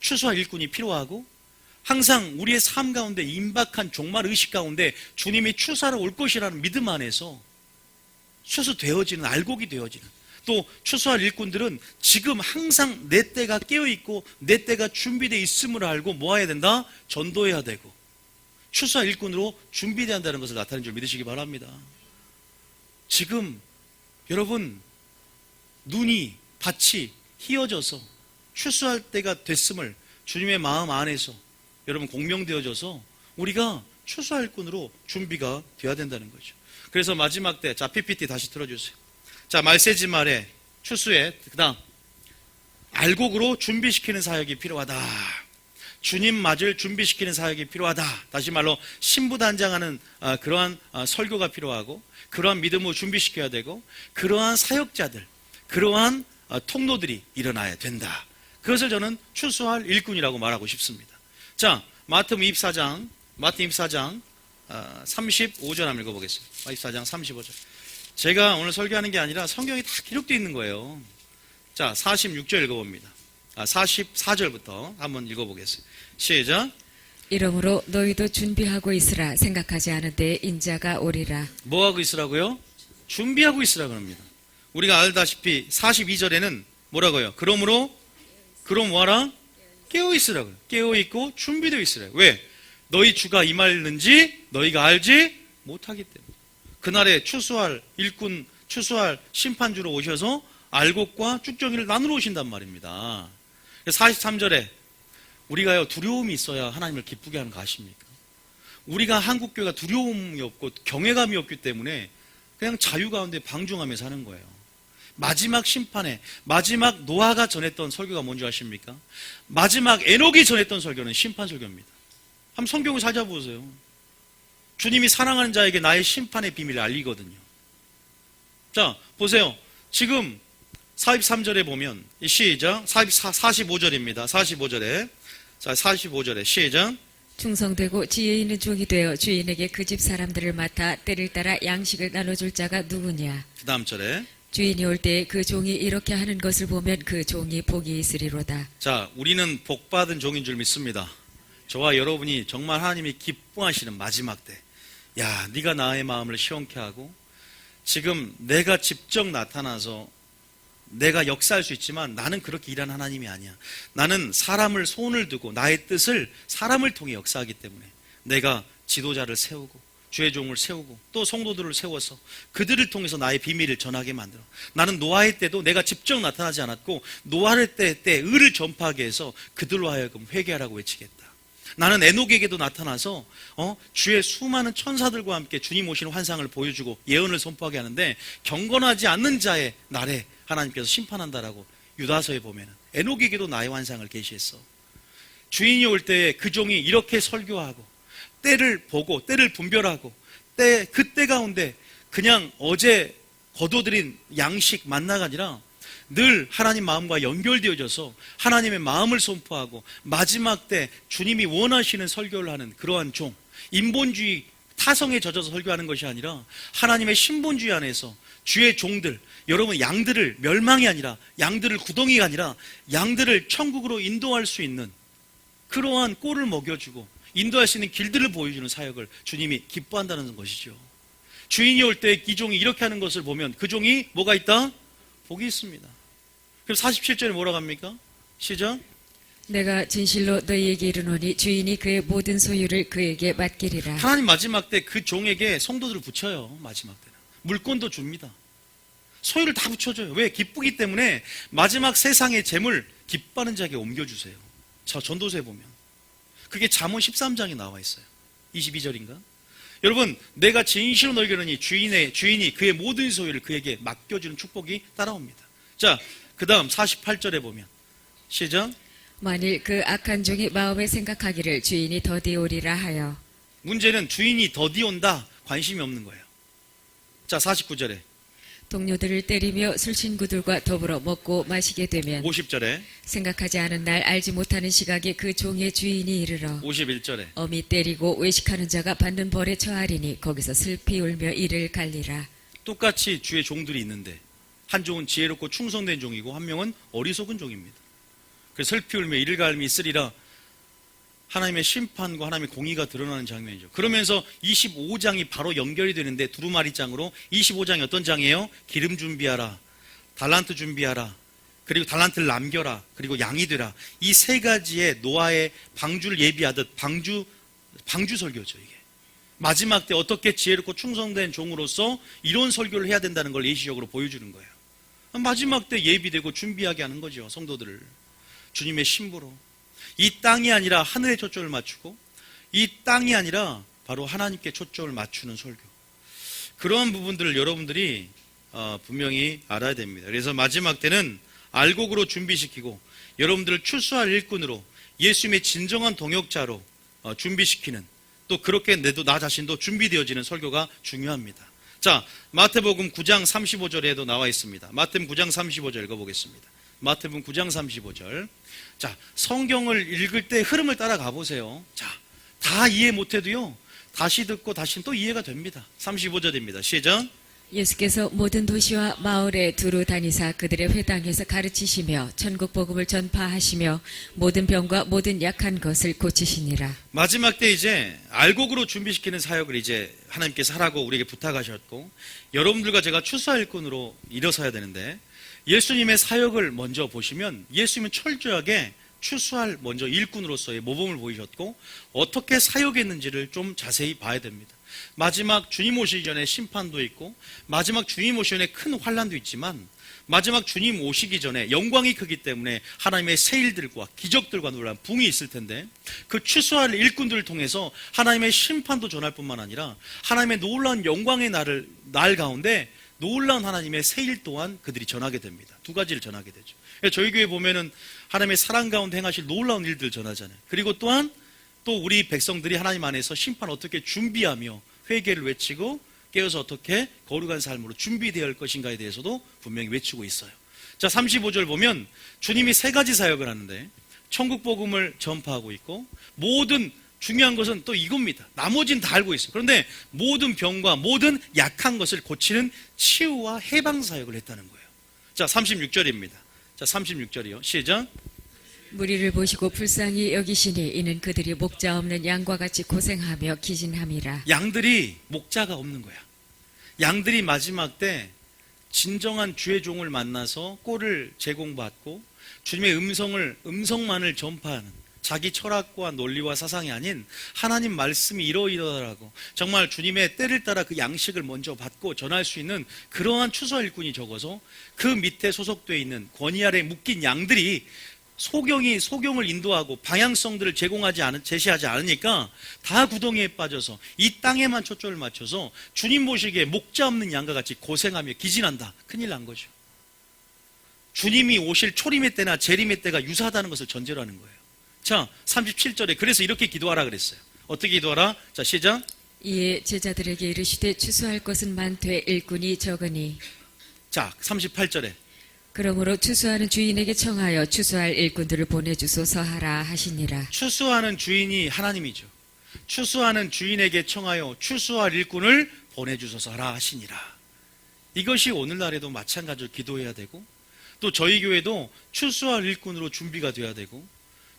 추수할 일꾼이 필요하고, 항상 우리의 삶 가운데 임박한 종말 의식 가운데 주님이 추수하러 올 것이라는 믿음 안에서 추수되어지는, 알곡이 되어지는, 또 추수할 일꾼들은 지금 항상 내 때가 깨어있고 내 때가 준비되어 있음을 알고 뭐 해야 된다? 전도해야 되고 추수할 일꾼으로 준비되어야 한다는 것을 나타낸 줄 믿으시기 바랍니다. 지금 여러분 밭이 휘어져서 추수할 때가 됐음을 주님의 마음 안에서 여러분 공명되어져서 우리가 추수할 일꾼으로 준비가 되어야 된다는 거죠. 그래서 마지막 때, 자, PPT 다시 틀어주세요. 자, 말세지 말에 추수에, 그 다음 알곡으로 준비시키는 사역이 필요하다. 주님 맞을 준비시키는 사역이 필요하다. 다시 말로 신부단장하는 그러한 설교가 필요하고, 그러한 믿음으로 준비시켜야 되고, 그러한 사역자들, 그러한 통로들이 일어나야 된다. 그것을 저는 추수할 일꾼이라고 말하고 싶습니다. 자, 마태복음 24장 35절 한번 읽어보겠습니다. 24장 35절. 제가 오늘 설교하는 게 아니라 성경이 다 기록되어 있는 거예요. 자, 46절 읽어봅니다. 44절부터 한번 읽어보겠습니다. 시작. 이러므로 너희도 준비하고 있으라. 생각하지 않은 때에 인자가 오리라. 뭐하고 있으라고요? 준비하고 있으라 그럽니다. 우리가 알다시피 42절에는 뭐라고요? 그럼 뭐하라? 깨어있으라 그래요. 깨어있고 준비되어 있으라. 왜? 너희 주가 임하는지 너희가 알지 못하기 때문에. 그날에 추수할 일꾼, 추수할 심판주로 오셔서 알곡과 쭉정이를 나누러 오신단 말입니다. 43절에 우리가요, 두려움이 있어야 하나님을 기쁘게 하는 거 아십니까? 우리가 한국교회가 두려움이 없고 경외감이 없기 때문에 그냥 자유 가운데 방종하며 사는 거예요. 마지막 심판에, 마지막 노아가 전했던 설교가 뭔지 아십니까? 마지막 에녹이 전했던 설교는 심판 설교입니다. 한번 성경을 찾아보세요. 주님이 사랑하는 자에게 나의 심판의 비밀을 알리거든요. 자, 보세요. 지금 43절에 보면 시작. 45절입니다. 45절에. 자, 45절에 시작. 충성되고 지혜 있는 종이 되어 주인에게 그 집 사람들을 맡아 때를 따라 양식을 나눠줄 자가 누구냐. 그 다음 절에. 주인이 올 때 그 종이 이렇게 하는 것을 보면 그 종이 복이 있으리로다. 자, 우리는 복받은 종인 줄 믿습니다. 저와 여러분이 정말 하나님이 기뻐하시는 마지막 때, 야, 네가 나의 마음을 시원케 하고 지금 내가 직접 나타나서 내가 역사할 수 있지만 나는 그렇게 일하는 하나님이 아니야. 나는 사람을 손을 두고 나의 뜻을 사람을 통해 역사하기 때문에 내가 지도자를 세우고 주의 종을 세우고 또 성도들을 세워서 그들을 통해서 나의 비밀을 전하게 만들어. 나는 노아의 때도 내가 직접 나타나지 않았고 노아의 때 의를 전파하게 해서 그들로 하여금 회개하라고 외치겠다. 나는 에녹에게도 나타나서 주의 수많은 천사들과 함께 주님 오시는 환상을 보여주고 예언을 선포하게 하는데 경건하지 않는 자의 날에 하나님께서 심판한다라고 유다서에 보면 에녹에게도 나의 환상을 계시했어. 주인이 올 때 그 종이 이렇게 설교하고 때를 보고 때를 분별하고 그 때 가운데 그냥 어제 거둬들인 양식 만나가 아니라 늘 하나님 마음과 연결되어져서 하나님의 마음을 선포하고 마지막 때 주님이 원하시는 설교를 하는 그러한 종, 인본주의 타성에 젖어서 설교하는 것이 아니라 하나님의 신본주의 안에서 주의 종들, 여러분 양들을 멸망이 아니라 양들을 구덩이가 아니라 양들을 천국으로 인도할 수 있는 그러한 꼴을 먹여주고 인도할 수 있는 길들을 보여주는 사역을 주님이 기뻐한다는 것이죠. 주인이 올 때 이 종이 이렇게 하는 것을 보면 그 종이 뭐가 있다? 복이 있습니다. 그럼 47절에 뭐라고 합니까? 시작. 내가 진실로 너희에게 이르노니 주인이 그의 모든 소유를 그에게 맡기리라. 하나님 마지막 때 그 종에게 성도들을 붙여요. 마지막 때는 물권도 줍니다. 소유를 다 붙여줘요. 왜? 기쁘기 때문에 마지막 세상의 재물 기뻐하는 자에게 옮겨주세요. 자, 전도서에 보면 그게 잠언 13장에 나와 있어요. 22절인가? 여러분, 내가 진실로 너희에게 이르노니 주인이 그의 모든 소유를 그에게 맡겨주는 축복이 따라옵니다. 자, 그 다음 48절에 보면 시작. 만일 그 악한 종이 마음에 생각하기를 주인이 더디오리라 하여. 문제는 주인이 더디온다 관심이 없는 거예요. 자, 49절에 동료들을 때리며 술친구들과 더불어 먹고 마시게 되면 50절에 생각하지 않은 날 알지 못하는 시각에 그 종의 주인이 이르러 51절에 엄히 때리고 외식하는 자가 받는 벌에 처하리니 거기서 슬피 울며 이를 갈리라. 똑같이 주의 종들이 있는데 한 종은 지혜롭고 충성된 종이고 한 명은 어리석은 종입니다. 그래서 슬피 울며 이를 갈미 있으리라. 하나님의 심판과 하나님의 공의가 드러나는 장면이죠. 그러면서 25장이 바로 연결이 되는데 두루마리장으로 25장이 어떤 장이에요? 기름 준비하라, 달란트 준비하라, 그리고 달란트를 남겨라, 그리고 양이 되라. 이 세 가지의 노아의 방주를 예비하듯 방주 설교죠. 이게 마지막 때 어떻게 지혜롭고 충성된 종으로서 이런 설교를 해야 된다는 걸 예시적으로 보여주는 거예요. 마지막 때 예비되고 준비하게 하는 거죠. 성도들을 주님의 신부로. 이 땅이 아니라 하늘에 초점을 맞추고 이 땅이 아니라 바로 하나님께 초점을 맞추는 설교. 그러한 부분들을 여러분들이 분명히 알아야 됩니다. 그래서 마지막 때는 알곡으로 준비시키고 여러분들을 출소할 일꾼으로 예수님의 진정한 동역자로 준비시키는, 또 그렇게 나 자신도 준비되어지는 설교가 중요합니다. 자, 마태복음 9장 35절에도 나와 있습니다. 마태복음 9장 35절 읽어보겠습니다. 마태복음 9장 35절. 자, 성경을 읽을 때 흐름을 따라가 보세요. 자, 다 이해 못해도요, 다시 듣고 다시 또 이해가 됩니다. 35절입니다. 시작. 예수께서 모든 도시와 마을에 두루 다니사 그들의 회당에서 가르치시며 천국 복음을 전파하시며 모든 병과 모든 약한 것을 고치시니라. 마지막 때 이제 알곡으로 준비시키는 사역을 이제 하나님께서 하라고 우리에게 부탁하셨고, 여러분들과 제가 추수할 일꾼으로 일어서야 되는데, 예수님의 사역을 먼저 보시면 예수님은 철저하게 추수할 먼저 일꾼으로서의 모범을 보이셨고 어떻게 사역했는지를 좀 자세히 봐야 됩니다. 마지막 주님 오시기 전에 심판도 있고 마지막 주님 오시기 전에 큰 환난도 있지만 마지막 주님 오시기 전에 영광이 크기 때문에 하나님의 새 일들과 기적들과 놀라운 붕이 있을 텐데, 그 추수할 일꾼들을 통해서 하나님의 심판도 전할 뿐만 아니라 하나님의 놀라운 영광의 날 가운데 놀라운 하나님의 새 일 또한 그들이 전하게 됩니다. 두 가지를 전하게 되죠. 저희 교회 보면은 하나님의 사랑 가운데 행하실 놀라운 일들을 전하잖아요. 그리고 또한 또 우리 백성들이 하나님 안에서 심판 어떻게 준비하며 회개를 외치고 깨어서 어떻게 거룩한 삶으로 준비되어야 할 것인가에 대해서도 분명히 외치고 있어요. 자, 35절 보면 주님이 세 가지 사역을 하는데 천국 복음을 전파하고 있고, 모든 중요한 것은 또 이겁니다. 나머지는 다 알고 있어요. 그런데 모든 병과 모든 약한 것을 고치는 치유와 해방 사역을 했다는 거예요. 자, 36절입니다. 자, 36절이요. 시작. 무리를 보시고 불쌍히 여기시니 이는 그들이 목자 없는 양과 같이 고생하며 기진함이라. 양들이 목자가 없는 거야. 양들이 마지막 때 진정한 주의 종을 만나서 꼴을 제공받고 주님의 음성만을 전파하는, 자기 철학과 논리와 사상이 아닌 하나님 말씀이 이러이러라고 정말 주님의 때를 따라 그 양식을 먼저 받고 전할 수 있는 그러한 추수와 일꾼이 적어서 그 밑에 소속되어 있는 권위 아래 묶인 양들이 소경을 인도하고 방향성들을 제시하지 않으니까 다 구덩이에 빠져서 이 땅에만 초점을 맞춰서 주님 보시기에 목자 없는 양과 같이 고생하며 기진한다. 큰일 난 거죠. 주님이 오실 초림의 때나 재림의 때가 유사하다는 것을 전제로 하는 거예요. 자, 37절에 그래서 이렇게 기도하라 그랬어요. 어떻게 기도하라? 자, 시작. 이에 제자들에게 이르시되 추수할 것은 많되 일꾼이 적으니. 자, 38절에 그러므로 추수하는 주인에게 청하여 추수할 일꾼들을 보내주소서 하라 하시니라. 추수하는 주인이 하나님이죠. 추수하는 주인에게 청하여 추수할 일꾼을 보내주소서 하라 하시니라. 이것이 오늘날에도 마찬가지로 기도해야 되고, 또 저희 교회도 추수할 일꾼으로 준비가 돼야 되고,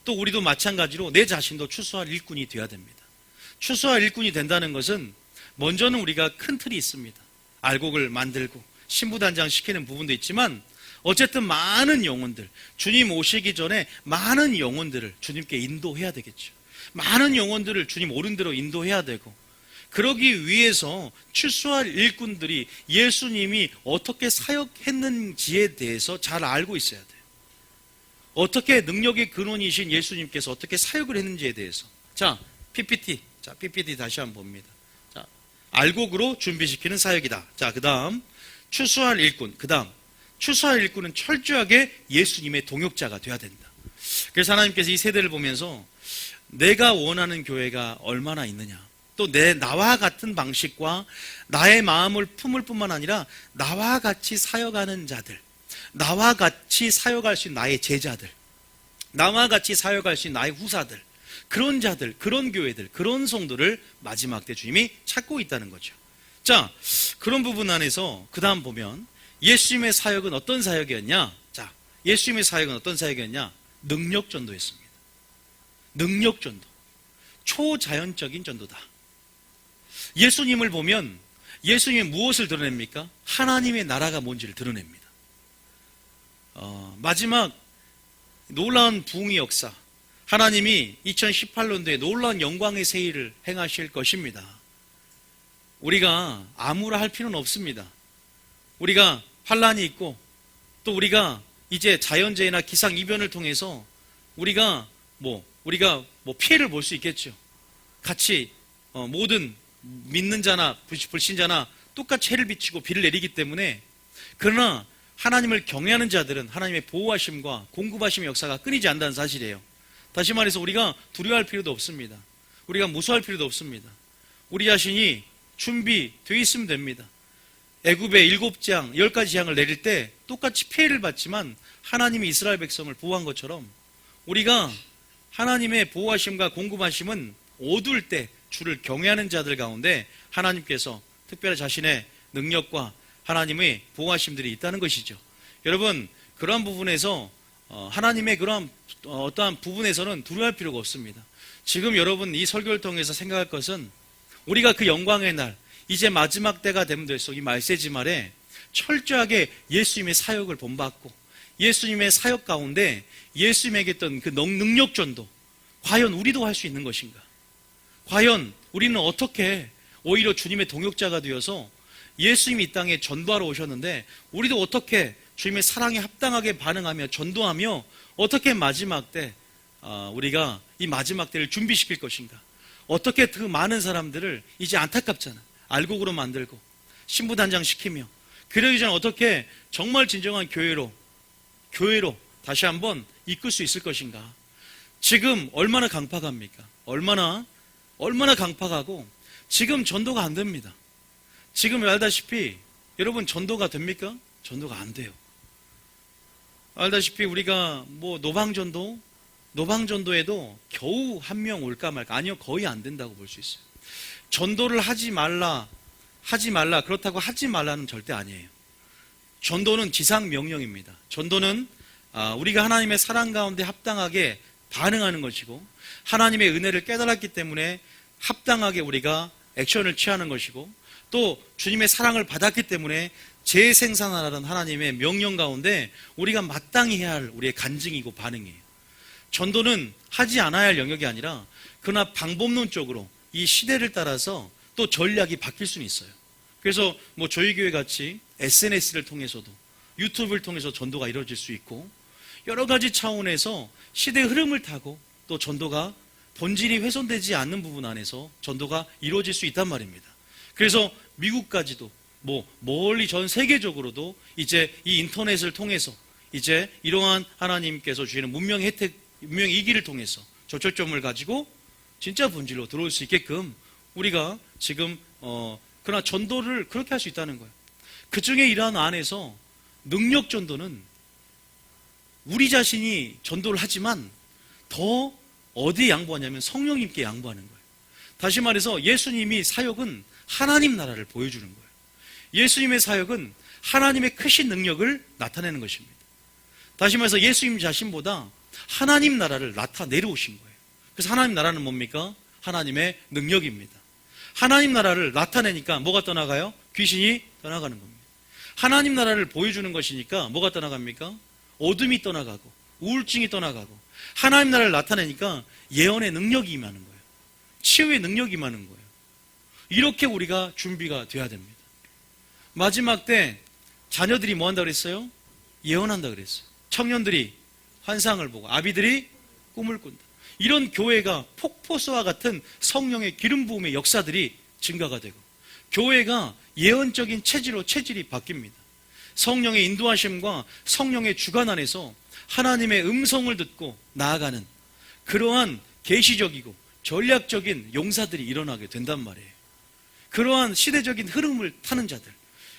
또 우리도 마찬가지로 내 자신도 추수할 일꾼이 돼야 됩니다. 추수할 일꾼이 된다는 것은 먼저는 우리가 큰 틀이 있습니다. 알곡을 만들고 신부단장 시키는 부분도 있지만, 어쨌든 많은 영혼들, 주님 오시기 전에 많은 영혼들을 주님께 인도해야 되겠죠. 많은 영혼들을 주님 옳은 대로 인도해야 되고, 그러기 위해서 추수할 일꾼들이 예수님이 어떻게 사역했는지에 대해서 잘 알고 있어야 돼요. 어떻게 능력의 근원이신 예수님께서 어떻게 사역을 했는지에 대해서. 자, PPT. 자, PPT 다시 한번 봅니다. 자, 알곡으로 준비시키는 사역이다. 자, 그 다음 추수할 일꾼. 그 다음 추수할 일꾼은 철저하게 예수님의 동역자가 돼야 된다. 그래서 하나님께서 이 세대를 보면서 내가 원하는 교회가 얼마나 있느냐, 또 나와 같은 방식과 나의 마음을 품을 뿐만 아니라 나와 같이 사역하는 자들, 나와 같이 사역할 수 있는 나의 제자들, 나와 같이 사역할 수 있는 나의 후사들, 그런 자들, 그런 교회들, 그런 성도를 마지막 때 주님이 찾고 있다는 거죠. 자, 그런 부분 안에서 그 다음 보면 예수님의 사역은 어떤 사역이었냐? 자, 예수님의 사역은 어떤 사역이었냐? 능력 전도였습니다. 능력 전도. 초자연적인 전도다. 예수님을 보면 예수님이 무엇을 드러냅니까? 하나님의 나라가 뭔지를 드러냅니다. 마지막 놀라운 부흥의 역사, 하나님이 2018년도에 놀라운 영광의 세일을 행하실 것입니다. 우리가 아무라 할 필요는 없습니다. 우리가 환란이 있고, 또 우리가 이제 자연재해나 기상이변을 통해서 우리가 피해를 볼 수 있겠죠. 같이 모든 믿는 자나 불신자나 똑같이 해를 비치고 비를 내리기 때문에, 그러나 하나님을 경외하는 자들은 하나님의 보호하심과 공급하심의 역사가 끊이지 않는다는 사실이에요. 다시 말해서 우리가 두려워할 필요도 없습니다. 우리가 무서워할 필요도 없습니다. 우리 자신이 준비되어 있으면 됩니다. 애굽의 7장, 10가지 재앙을 내릴 때 똑같이 피해를 받지만 하나님이 이스라엘 백성을 보호한 것처럼, 우리가 하나님의 보호하심과 공급하심은 어두울 때 주를 경외하는 자들 가운데 하나님께서 특별히 자신의 능력과 하나님의 보호하심들이 있다는 것이죠. 여러분, 그러한 부분에서 하나님의 그러한 어떠한 부분에서는 두려워할 필요가 없습니다. 지금 여러분 이 설교를 통해서 생각할 것은, 우리가 그 영광의 날, 이제 마지막 때가 되면 될수록 이 말세지 말에 철저하게 예수님의 사역을 본받고, 예수님의 사역 가운데 예수님에게 있던 그 능력 전도, 과연 우리도 할 수 있는 것인가? 과연 우리는 어떻게 오히려 주님의 동역자가 되어서 예수님이 이 땅에 전도하러 오셨는데, 우리도 어떻게 주님의 사랑에 합당하게 반응하며 전도하며 어떻게 마지막 때 우리가 이 마지막 때를 준비시킬 것인가? 어떻게 그 많은 사람들을, 이제 안타깝잖아, 알곡으로 만들고 신부단장 시키며, 그러기 전에 어떻게 정말 진정한 교회로 다시 한번 이끌 수 있을 것인가? 지금 얼마나 강팍합니까? 얼마나 강팍하고 지금 전도가 안 됩니다. 지금 알다시피 여러분 전도가 됩니까? 전도가 안 돼요. 알다시피 우리가 뭐 노방전도에도 겨우 한 명 올까 말까, 아니요, 거의 안 된다고 볼 수 있어요. 전도를 하지 말라, 그렇다고 하지 말라는 절대 아니에요. 전도는 지상 명령입니다. 전도는 우리가 하나님의 사랑 가운데 합당하게 반응하는 것이고, 하나님의 은혜를 깨달았기 때문에 합당하게 우리가 액션을 취하는 것이고, 또 주님의 사랑을 받았기 때문에 재생산하라는 하나님의 명령 가운데 우리가 마땅히 해야 할 우리의 간증이고 반응이에요. 전도는 하지 않아야 할 영역이 아니라, 그러나 방법론적으로 이 시대를 따라서 또 전략이 바뀔 수는 있어요. 그래서 뭐 저희 교회 같이 SNS를 통해서도, 유튜브를 통해서 전도가 이루어질 수 있고, 여러 가지 차원에서 시대의 흐름을 타고 또 전도가 본질이 훼손되지 않는 부분 안에서 전도가 이루어질 수 있단 말입니다. 그래서 미국까지도 뭐 멀리 전 세계적으로도 이제 이 인터넷을 통해서 이제 이러한 하나님께서 주시는 문명의 혜택, 문명의 이기를 통해서 조철점을 가지고 진짜 본질로 들어올 수 있게끔 우리가 지금 그러나 전도를 그렇게 할 수 있다는 거예요. 그 중에 이러한 안에서 능력 전도는 우리 자신이 전도를 하지만 더 어디에 양보하냐면 성령님께 양보하는 거예요. 다시 말해서 예수님이 사역은 하나님 나라를 보여주는 거예요. 예수님의 사역은 하나님의 크신 능력을 나타내는 것입니다. 다시 말해서 예수님 자신보다 하나님 나라를 나타내려오신 거예요. 그래서 하나님 나라는 뭡니까? 하나님의 능력입니다. 하나님 나라를 나타내니까 뭐가 떠나가요? 귀신이 떠나가는 겁니다. 하나님 나라를 보여주는 것이니까 뭐가 떠나갑니까? 어둠이 떠나가고 우울증이 떠나가고, 하나님 나라를 나타내니까 예언의 능력이 임하는 거예요. 치유의 능력이 임하는 거예요. 이렇게 우리가 준비가 돼야 됩니다. 마지막 때 자녀들이 뭐 한다고 그랬어요? 예언한다고 그랬어요. 청년들이 환상을 보고 아비들이 꿈을 꾼다. 이런 교회가 폭포수와 같은 성령의 기름 부음의 역사들이 증가가 되고, 교회가 예언적인 체질이 바뀝니다. 성령의 인도하심과 성령의 주관 안에서 하나님의 음성을 듣고 나아가는 그러한 계시적이고 전략적인 용사들이 일어나게 된단 말이에요. 그러한 시대적인 흐름을 타는 자들.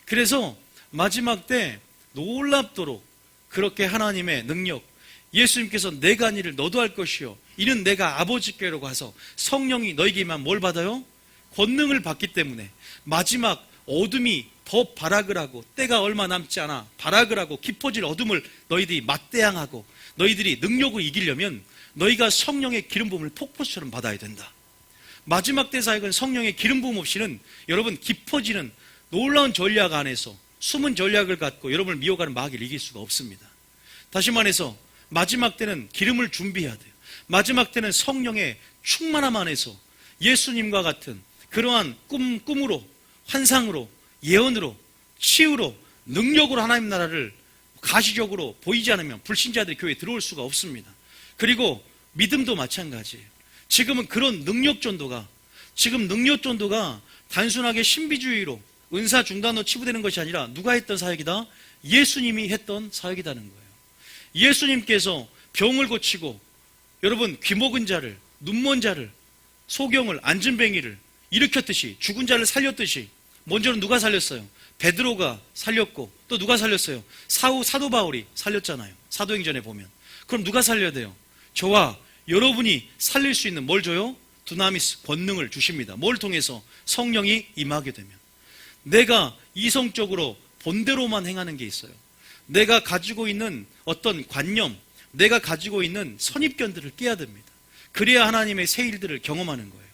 그래서 마지막 때 놀랍도록 그렇게 하나님의 능력, 예수님께서 내가 한 일을 너도 할 것이요, 이는 내가 아버지께로 가서 성령이 너에게만 뭘 받아요? 권능을 받기 때문에 마지막 어둠이 더 발악을 하고 때가 얼마 남지 않아 발악을 하고 깊어질 어둠을 너희들이 맞대항하고 너희들이 능력으로 이기려면 너희가 성령의 기름 부음을 폭포수처럼 받아야 된다. 마지막 때 사역은 성령의 기름 부음 없이는 여러분 깊어지는 놀라운 전략 안에서 숨은 전략을 갖고 여러분을 미혹하는 마귀를 이길 수가 없습니다. 다시 말해서 마지막 때는 기름을 준비해야 돼요. 마지막 때는 성령의 충만함 안에서 예수님과 같은 그러한 꿈으로, 환상으로, 예언으로, 치유로, 능력으로 하나님 나라를 가시적으로 보이지 않으면 불신자들이 교회에 들어올 수가 없습니다. 그리고 믿음도 마찬가지예요. 지금은 그런 능력 전도가, 지금 능력 전도가 단순하게 신비주의로 은사 중단으로 치부되는 것이 아니라 누가 했던 사역이다? 예수님이 했던 사역이라는 거예요. 예수님께서 병을 고치고 여러분 귀 먹은 자를, 눈먼 자를, 소경을, 안진뱅이를 일으켰듯이, 죽은 자를 살렸듯이, 먼저는 누가 살렸어요? 베드로가 살렸고, 또 누가 살렸어요? 사도 바울이 살렸잖아요. 사도행전에 보면. 그럼 누가 살려야 돼요? 저와 여러분이 살릴 수 있는 뭘 줘요? 두나미스, 권능을 주십니다. 뭘 통해서? 성령이 임하게 되면. 내가 이성적으로 본대로만 행하는 게 있어요. 내가 가지고 있는 어떤 관념, 내가 가지고 있는 선입견들을 깨야 됩니다. 그래야 하나님의 새 일들을 경험하는 거예요.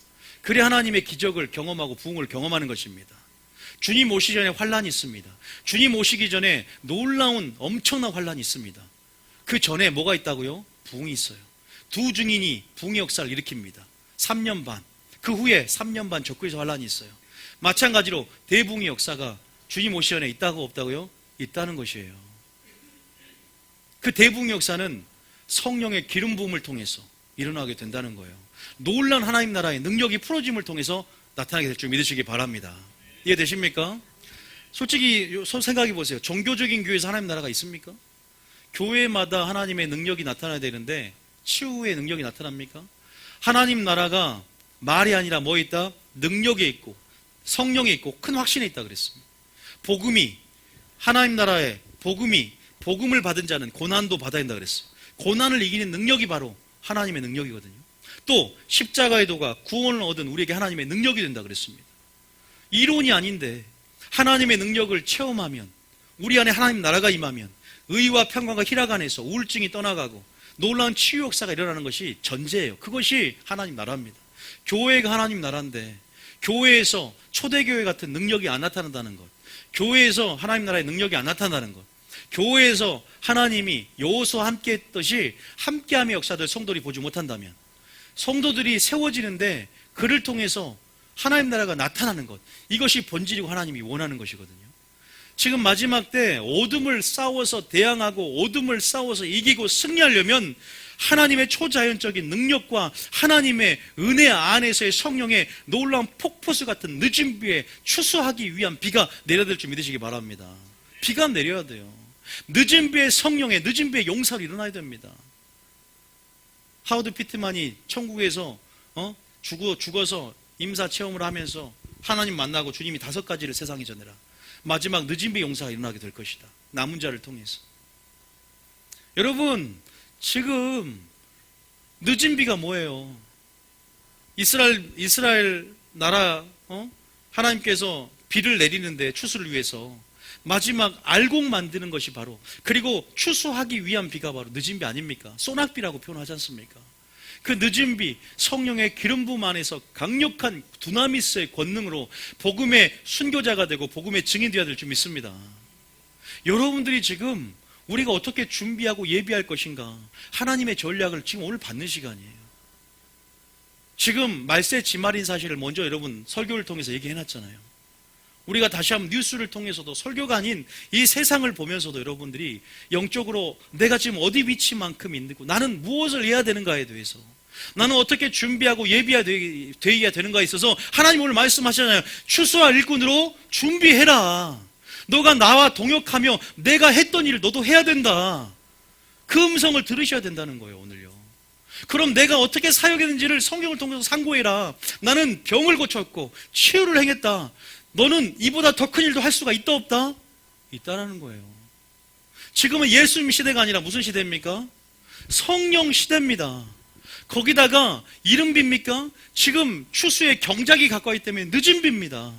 그래야 하나님의 기적을 경험하고 부흥을 경험하는 것입니다. 주님 오시기 전에 환란이 있습니다. 주님 오시기 전에 놀라운 엄청난 환란이 있습니다. 그 전에 뭐가 있다고요? 부흥이 있어요. 두 증인이 부흥의 역사를 일으킵니다. 3년 반. 그 후에 3년 반 적그리스도 환란이 있어요. 마찬가지로 대부흥의 역사가 주님 오시기 전에 있다고 없다고요? 있다는 것이에요. 그 대부흥의 역사는 성령의 기름 부음을 통해서 일어나게 된다는 거예요. 놀란 하나님 나라의 능력이 풀어짐을 통해서 나타나게 될 줄 믿으시기 바랍니다. 이해되십니까? 솔직히 생각해 보세요. 종교적인 교회에서 하나님 나라가 있습니까? 교회마다 하나님의 능력이 나타나야 되는데 치유의 능력이 나타납니까? 하나님 나라가 말이 아니라 뭐 있다? 능력에 있고 성령이 있고 큰 확신이 있다 그랬습니다. 복음이, 하나님 나라의 복음을 받은 자는 고난도 받아야 된다 그랬어요. 고난을 이기는 능력이 바로 하나님의 능력이거든요. 또 십자가의 도가 구원을 얻은 우리에게 하나님의 능력이 된다 그랬습니다. 이론이 아닌데 하나님의 능력을 체험하면, 우리 안에 하나님 나라가 임하면 의와 평강과 희락 안에서 우울증이 떠나가고 놀라운 치유 역사가 일어나는 것이 전제예요. 그것이 하나님 나라입니다. 교회가 하나님 나라인데 교회에서 초대교회 같은 능력이 안 나타난다는 것, 교회에서 하나님 나라의 능력이 안 나타나는 것, 교회에서 하나님이 여호수아와 함께 했듯이 함께함의 역사들 성도들이 보지 못한다면, 성도들이 세워지는데 그를 통해서 하나님 나라가 나타나는 것, 이것이 본질이고 하나님이 원하는 것이거든요. 지금 마지막 때 어둠을 싸워서 대항하고 어둠을 싸워서 이기고 승리하려면 하나님의 초자연적인 능력과 하나님의 은혜 안에서의 성령의 놀라운 폭포수 같은 늦은 비에 추수하기 위한 비가 내려야 될 줄 믿으시기 바랍니다. 비가 내려야 돼요. 늦은 비에 성령의, 늦은 비에 용사로 일어나야 됩니다. 하워드 피트만이 천국에서 죽어서 임사 체험을 하면서 하나님 만나고 주님이 5가지를 세상에 전해라. 마지막 늦은 비 용사가 일어나게 될 것이다. 남은 자를 통해서. 여러분, 지금 늦은 비가 뭐예요? 이스라엘 나라 하나님께서 비를 내리는데 추수를 위해서 마지막 알곡 만드는 것이 바로, 그리고 추수하기 위한 비가 바로 늦은 비 아닙니까? 소낙비라고 표현하지 않습니까? 그 늦은 비, 성령의 기름 부음 안에서 강력한 두나미스의 권능으로 복음의 순교자가 되고 복음의 증인 되어야 될 줄 믿습니다. 여러분들이 지금 우리가 어떻게 준비하고 예비할 것인가, 하나님의 전략을 지금 오늘 받는 시간이에요. 지금 말세 지말인 사실을 먼저 여러분 설교를 통해서 얘기해놨잖아요. 우리가 다시 한번 뉴스를 통해서도, 설교가 아닌 이 세상을 보면서도 여러분들이 영적으로 내가 지금 어디 위치만큼 있고 나는 무엇을 해야 되는가에 대해서, 나는 어떻게 준비하고 예비해야 되는가에 있어서 하나님 오늘 말씀하시잖아요. 추수와 일꾼으로 준비해라. 너가 나와 동역하며 내가 했던 일을 너도 해야 된다. 그 음성을 들으셔야 된다는 거예요, 오늘요. 그럼 내가 어떻게 사역했는지를 성경을 통해서 상고해라. 나는 병을 고쳤고 치유를 행했다. 너는 이보다 더 큰 일도 할 수가 있다 없다? 있다라는 거예요. 지금은 예수님 시대가 아니라 무슨 시대입니까? 성령 시대입니다. 거기다가 이른 비입니까? 지금 추수의 경작이 가까이 때문에 늦은 비입니다.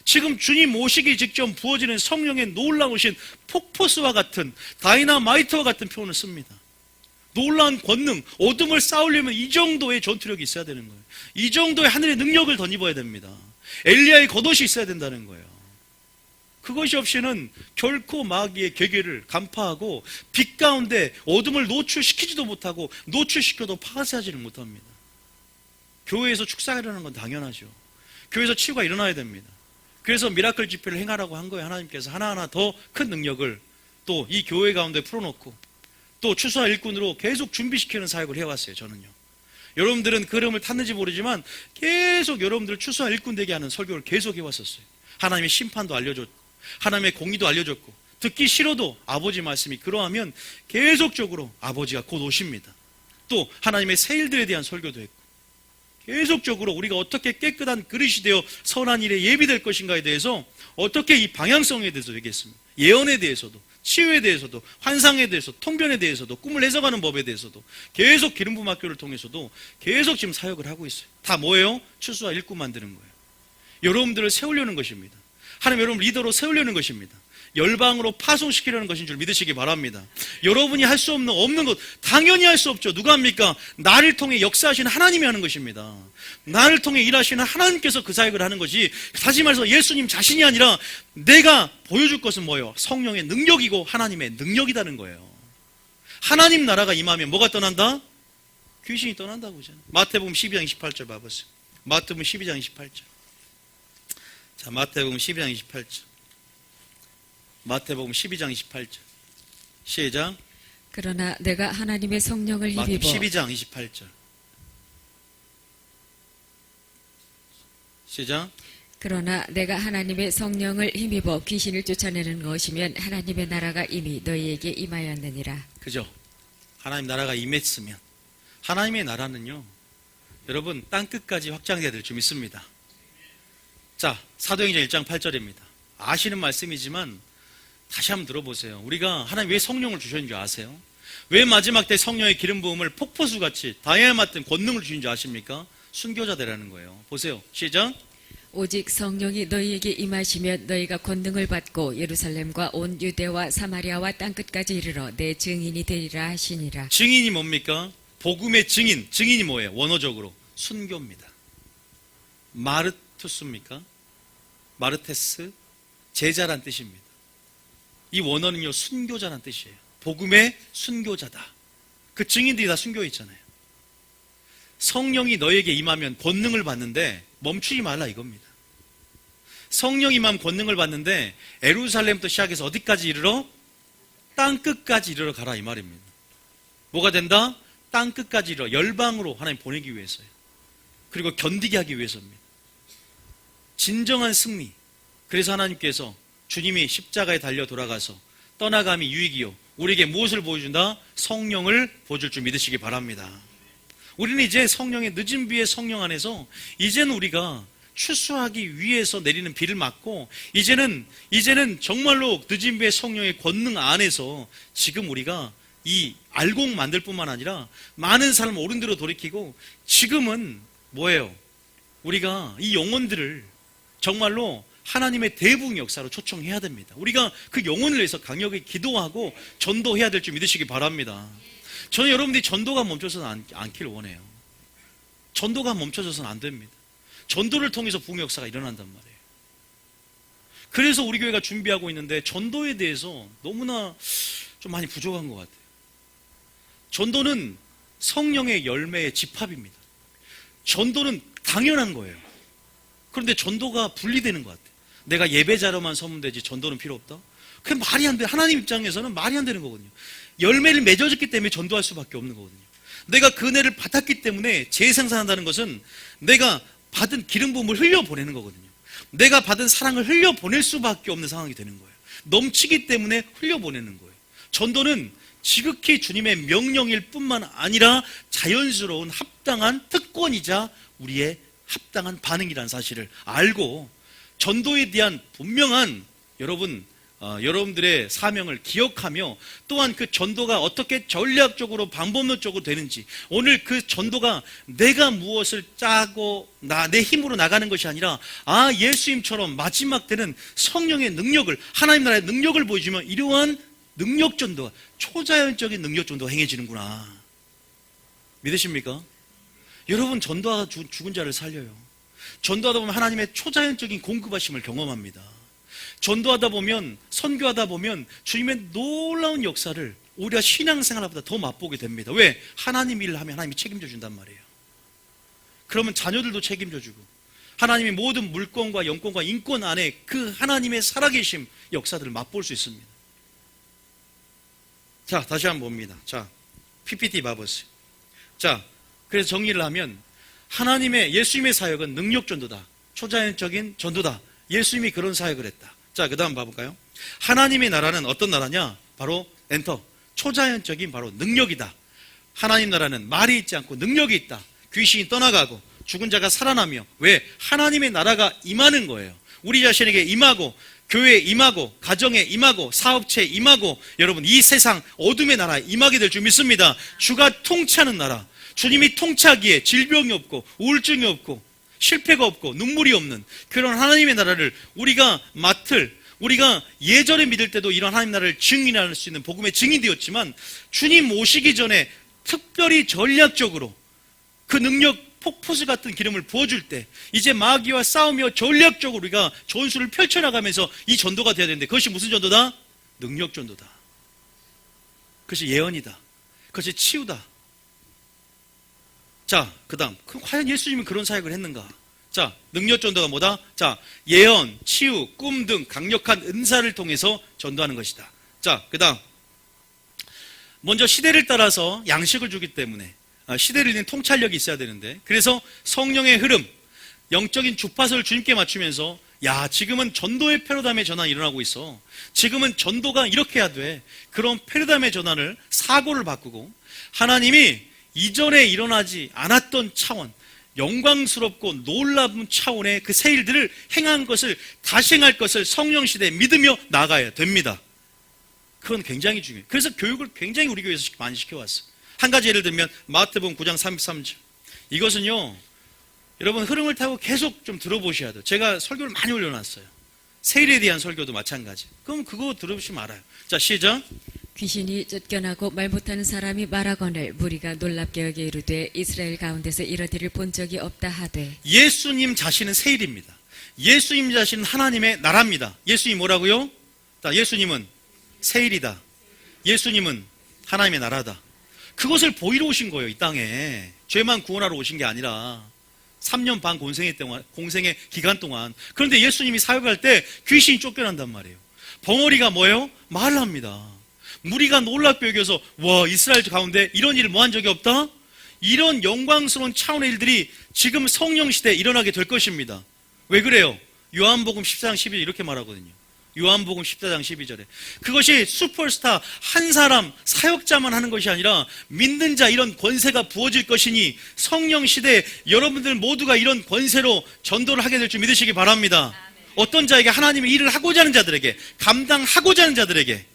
지금 주님 오시기 직전 부어지는 성령의 놀라우신 폭포수와 같은, 다이나마이트와 같은 표현을 씁니다. 놀라운 권능, 어둠을 싸우려면 이 정도의 전투력이 있어야 되는 거예요. 이 정도의 하늘의 능력을 덧입어야 됩니다. 엘리야의 겉옷이 있어야 된다는 거예요. 그것이 없이는 결코 마귀의 괴계를 간파하고 빛 가운데 어둠을 노출시키지도 못하고 노출시켜도 파쇄하지를 못합니다. 교회에서 축사가 일어나는 건 당연하죠. 교회에서 치유가 일어나야 됩니다. 그래서 미라클 집회를 행하라고 한 거예요. 하나님께서 하나하나 더 큰 능력을 또 이 교회 가운데 풀어놓고 또 추수와 일꾼으로 계속 준비시키는 사역을 해왔어요. 저는요. 여러분들은 그 흐름을 탔는지 모르지만 계속 여러분들을 추수와 일꾼 되게 하는 설교를 계속 해왔었어요. 하나님의 심판도 알려줬고 하나님의 공의도 알려줬고, 듣기 싫어도 아버지 말씀이 그러하면 계속적으로 아버지가 곧 오십니다. 또 하나님의 새 일들에 대한 설교도 했고, 계속적으로 우리가 어떻게 깨끗한 그릇이 되어 선한 일에 예비될 것인가에 대해서, 어떻게 이 방향성에 대해서 얘기했습니다. 예언에 대해서도, 치유에 대해서도, 환상에 대해서, 통변에 대해서도, 꿈을 해석하는 법에 대해서도 계속 기름 부음 학교를 통해서도 계속 지금 사역을 하고 있어요. 다 뭐예요? 추수와 일꾼 만드는 거예요. 여러분들을 세우려는 것입니다. 하나님 여러분 리더로 세우려는 것입니다. 열방으로 파송시키려는 것인 줄 믿으시기 바랍니다. 여러분이 할 수 없는 것 당연히 할 수 없죠. 누가 합니까? 나를 통해 역사하시는 하나님이 하는 것입니다. 나를 통해 일하시는 하나님께서 그 사역을 하는 것이, 다시 말해서 예수님 자신이 아니라 내가 보여줄 것은 뭐예요? 성령의 능력이고 하나님의 능력이라는 거예요. 하나님 나라가 임하면 뭐가 떠난다? 귀신이 떠난다고 하잖아요. 마태복음 12장 28절 봐보세요. 마태복음 12장 28절. 자, 마태복음 12장 28절. 마태복음 12장 28절. 시작. 그러나 내가 하나님의 성령을 마태복음 힘입어 12장 28절. 시작. 그러나 내가 하나님의 성령을 힘입어 귀신을 쫓아내는 것이면 하나님의 나라가 이미 너희에게 임하였느니라. 그죠? 하나님 나라가 임했으면, 하나님의 나라는요, 여러분 땅끝까지 확장돼야 될 줄 믿습니다. 자, 사도행전 1장 8절입니다. 아시는 말씀이지만 다시 한번 들어보세요. 우리가 하나님 왜 성령을 주셨는지 아세요? 왜 마지막 때 성령의 기름 부음을 폭포수같이 다이아 맞든 권능을 주신지 아십니까? 순교자 되라는 거예요. 보세요. 시작. 오직 성령이 너희에게 임하시면 너희가 권능을 받고 예루살렘과 온 유대와 사마리아와 땅끝까지 이르러 내 증인이 되리라 하시니라. 증인이 뭡니까? 복음의 증인. 증인이 뭐예요? 원어적으로 순교입니다. 마르투스입니까? 마르테스? 제자란 뜻입니다. 이 원어는요, 순교자란 뜻이에요. 복음의 순교자다. 그 증인들이 다 순교해 있잖아요. 성령이 너에게 임하면 권능을 받는데 멈추지 말라 이겁니다. 성령 임하면 권능을 받는데 예루살렘부터 시작해서 어디까지 이르러? 땅끝까지 이르러 가라 이 말입니다. 뭐가 된다? 땅끝까지 이르러 열방으로 하나님 보내기 위해서요. 그리고 견디게 하기 위해서입니다. 진정한 승리. 그래서 하나님께서 주님이 십자가에 달려 돌아가서 떠나감이 유익이요 우리에게 무엇을 보여준다? 성령을 보여줄 줄 믿으시기 바랍니다. 우리는 이제 성령의 늦은 비의 성령 안에서 이제는 우리가 추수하기 위해서 내리는 비를 맞고 이제는 정말로 늦은 비의 성령의 권능 안에서 지금 우리가 이 알곡 만들 뿐만 아니라 많은 사람을 옳은 대로 돌이키고 지금은 뭐예요? 우리가 이 영혼들을 정말로 하나님의 대부흥 역사로 초청해야 됩니다. 우리가 그 영혼을 위해서 강력히 기도하고 전도해야 될 줄 믿으시기 바랍니다. 저는 여러분들이 전도가 멈춰서는 않기를 원해요. 전도가 멈춰져서는 안 됩니다. 전도를 통해서 부흥 역사가 일어난단 말이에요. 그래서 우리 교회가 준비하고 있는데 전도에 대해서 너무나 좀 많이 부족한 것 같아요. 전도는 성령의 열매의 집합입니다. 전도는 당연한 거예요. 그런데 전도가 분리되는 것 같아요. 내가 예배자로만 서면 되지 전도는 필요 없다? 그게 말이 안 돼. 하나님 입장에서는 말이 안 되는 거거든요. 열매를 맺어줬기 때문에 전도할 수밖에 없는 거거든요. 내가 그 은혜를 받았기 때문에 재생산한다는 것은 내가 받은 기름 부음을 흘려보내는 거거든요. 내가 받은 사랑을 흘려보낼 수밖에 없는 상황이 되는 거예요. 넘치기 때문에 흘려보내는 거예요. 전도는 지극히 주님의 명령일 뿐만 아니라 자연스러운 합당한 특권이자 우리의 합당한 반응이라는 사실을 알고 전도에 대한 분명한 여러분들의 사명을 기억하며 또한 그 전도가 어떻게 전략적으로 방법론적으로 되는지 오늘 그 전도가 내가 무엇을 짜고 내 힘으로 나가는 것이 아니라 예수님처럼 마지막 때는 성령의 능력을 하나님 나라의 능력을 보여주면 이러한 능력 전도가 초자연적인 능력 전도가 행해지는구나. 믿으십니까? 여러분 전도하다 죽은 자를 살려요. 전도하다 보면 하나님의 초자연적인 공급하심을 경험합니다. 전도하다 보면 선교하다 보면 주님의 놀라운 역사를 우리가 신앙생활보다 더 맛보게 됩니다. 왜? 하나님 일을 하면 하나님이 책임져 준단 말이에요. 그러면 자녀들도 책임져 주고 하나님의 모든 물권과 영권과 인권 안에 그 하나님의 살아계심 역사들을 맛볼 수 있습니다. 자, 다시 한번 봅니다. 자, PPT 봐보세요. 자, 그래서 정리를 하면 하나님의 예수님의 사역은 능력 전도다. 초자연적인 전도다. 예수님이 그런 사역을 했다. 자, 그 다음 봐볼까요? 하나님의 나라는 어떤 나라냐? 바로 엔터. 초자연적인 바로 능력이다. 하나님 나라는 말이 있지 않고 능력이 있다. 귀신이 떠나가고 죽은 자가 살아나며 왜? 하나님의 나라가 임하는 거예요. 우리 자신에게 임하고 교회에 임하고 가정에 임하고 사업체에 임하고 여러분 이 세상 어둠의 나라에 임하게 될 줄 믿습니다. 주가 통치하는 나라. 주님이 통치하기에 질병이 없고 우울증이 없고 실패가 없고 눈물이 없는 그런 하나님의 나라를 우리가 우리가 예전에 믿을 때도 이런 하나님 나라를 증인할 수 있는 복음의 증인이 되었지만 주님 오시기 전에 특별히 전략적으로 그 능력 폭포수 같은 기름을 부어줄 때 이제 마귀와 싸우며 전략적으로 우리가 전술을 펼쳐나가면서 이 전도가 돼야 되는데 그것이 무슨 전도다? 능력 전도다. 그것이 예언이다. 그것이 치유다. 자, 그 다음 과연 예수님은 그런 사역을 했는가? 자, 능력 전도가 뭐다? 자, 예언, 치유, 꿈 등 강력한 은사를 통해서 전도하는 것이다. 자, 그 다음 먼저 시대를 따라서 양식을 주기 때문에 시대를 읽는 통찰력이 있어야 되는데 그래서 성령의 흐름, 영적인 주파수를 주님께 맞추면서 지금은 전도의 패러다임의 전환이 일어나고 있어. 지금은 전도가 이렇게 해야 돼. 그런 패러다임의 전환을 사고를 바꾸고 하나님이 이전에 일어나지 않았던 차원, 영광스럽고 놀라운 차원의 그 새 일들을 행한 것을, 다시 행할 것을 성령 시대에 믿으며 나가야 됩니다. 그건 굉장히 중요해요. 그래서 교육을 굉장히 우리 교회에서 많이 시켜왔어요. 한 가지 예를 들면 마태복음 9장 33절. 이것은요, 여러분 흐름을 타고 계속 좀 들어보셔야 돼요. 제가 설교를 많이 올려놨어요. 세일에 대한 설교도 마찬가지. 그럼 그거 들어보시면 알아요. 자, 시작. 귀신이 쫓겨나고 말 못하는 사람이 말하거늘 무리가 놀랍게 여겨 이르되 이스라엘 가운데서 이런 일을 본 적이 없다 하되. 예수님 자신은 세일입니다. 예수님 자신은 하나님의 나라입니다. 예수님 뭐라고요? 자, 예수님은 세일이다. 예수님은 하나님의 나라다. 그것을 보이러 오신 거예요. 이 땅에 죄만 구원하러 오신 게 아니라 3년 반 공생의 기간 동안. 그런데 예수님이 사역할 때 귀신이 쫓겨난단 말이에요. 벙어리가 뭐예요? 말을 합니다. 무리가 놀랍게 여겨서 와, 이스라엘 가운데 이런 일을 뭐 한 적이 없다? 이런 영광스러운 차원의 일들이 지금 성령 시대에 일어나게 될 것입니다. 왜 그래요? 요한복음 14장 12절 이렇게 말하거든요. 요한복음 14장 12절에 그것이 슈퍼스타 한 사람 사역자만 하는 것이 아니라 믿는 자 이런 권세가 부어질 것이니 성령 시대에 여러분들 모두가 이런 권세로 전도를 하게 될 줄 믿으시기 바랍니다. 어떤 자에게? 하나님의 일을 하고자 하는 자들에게, 감당하고자 하는 자들에게,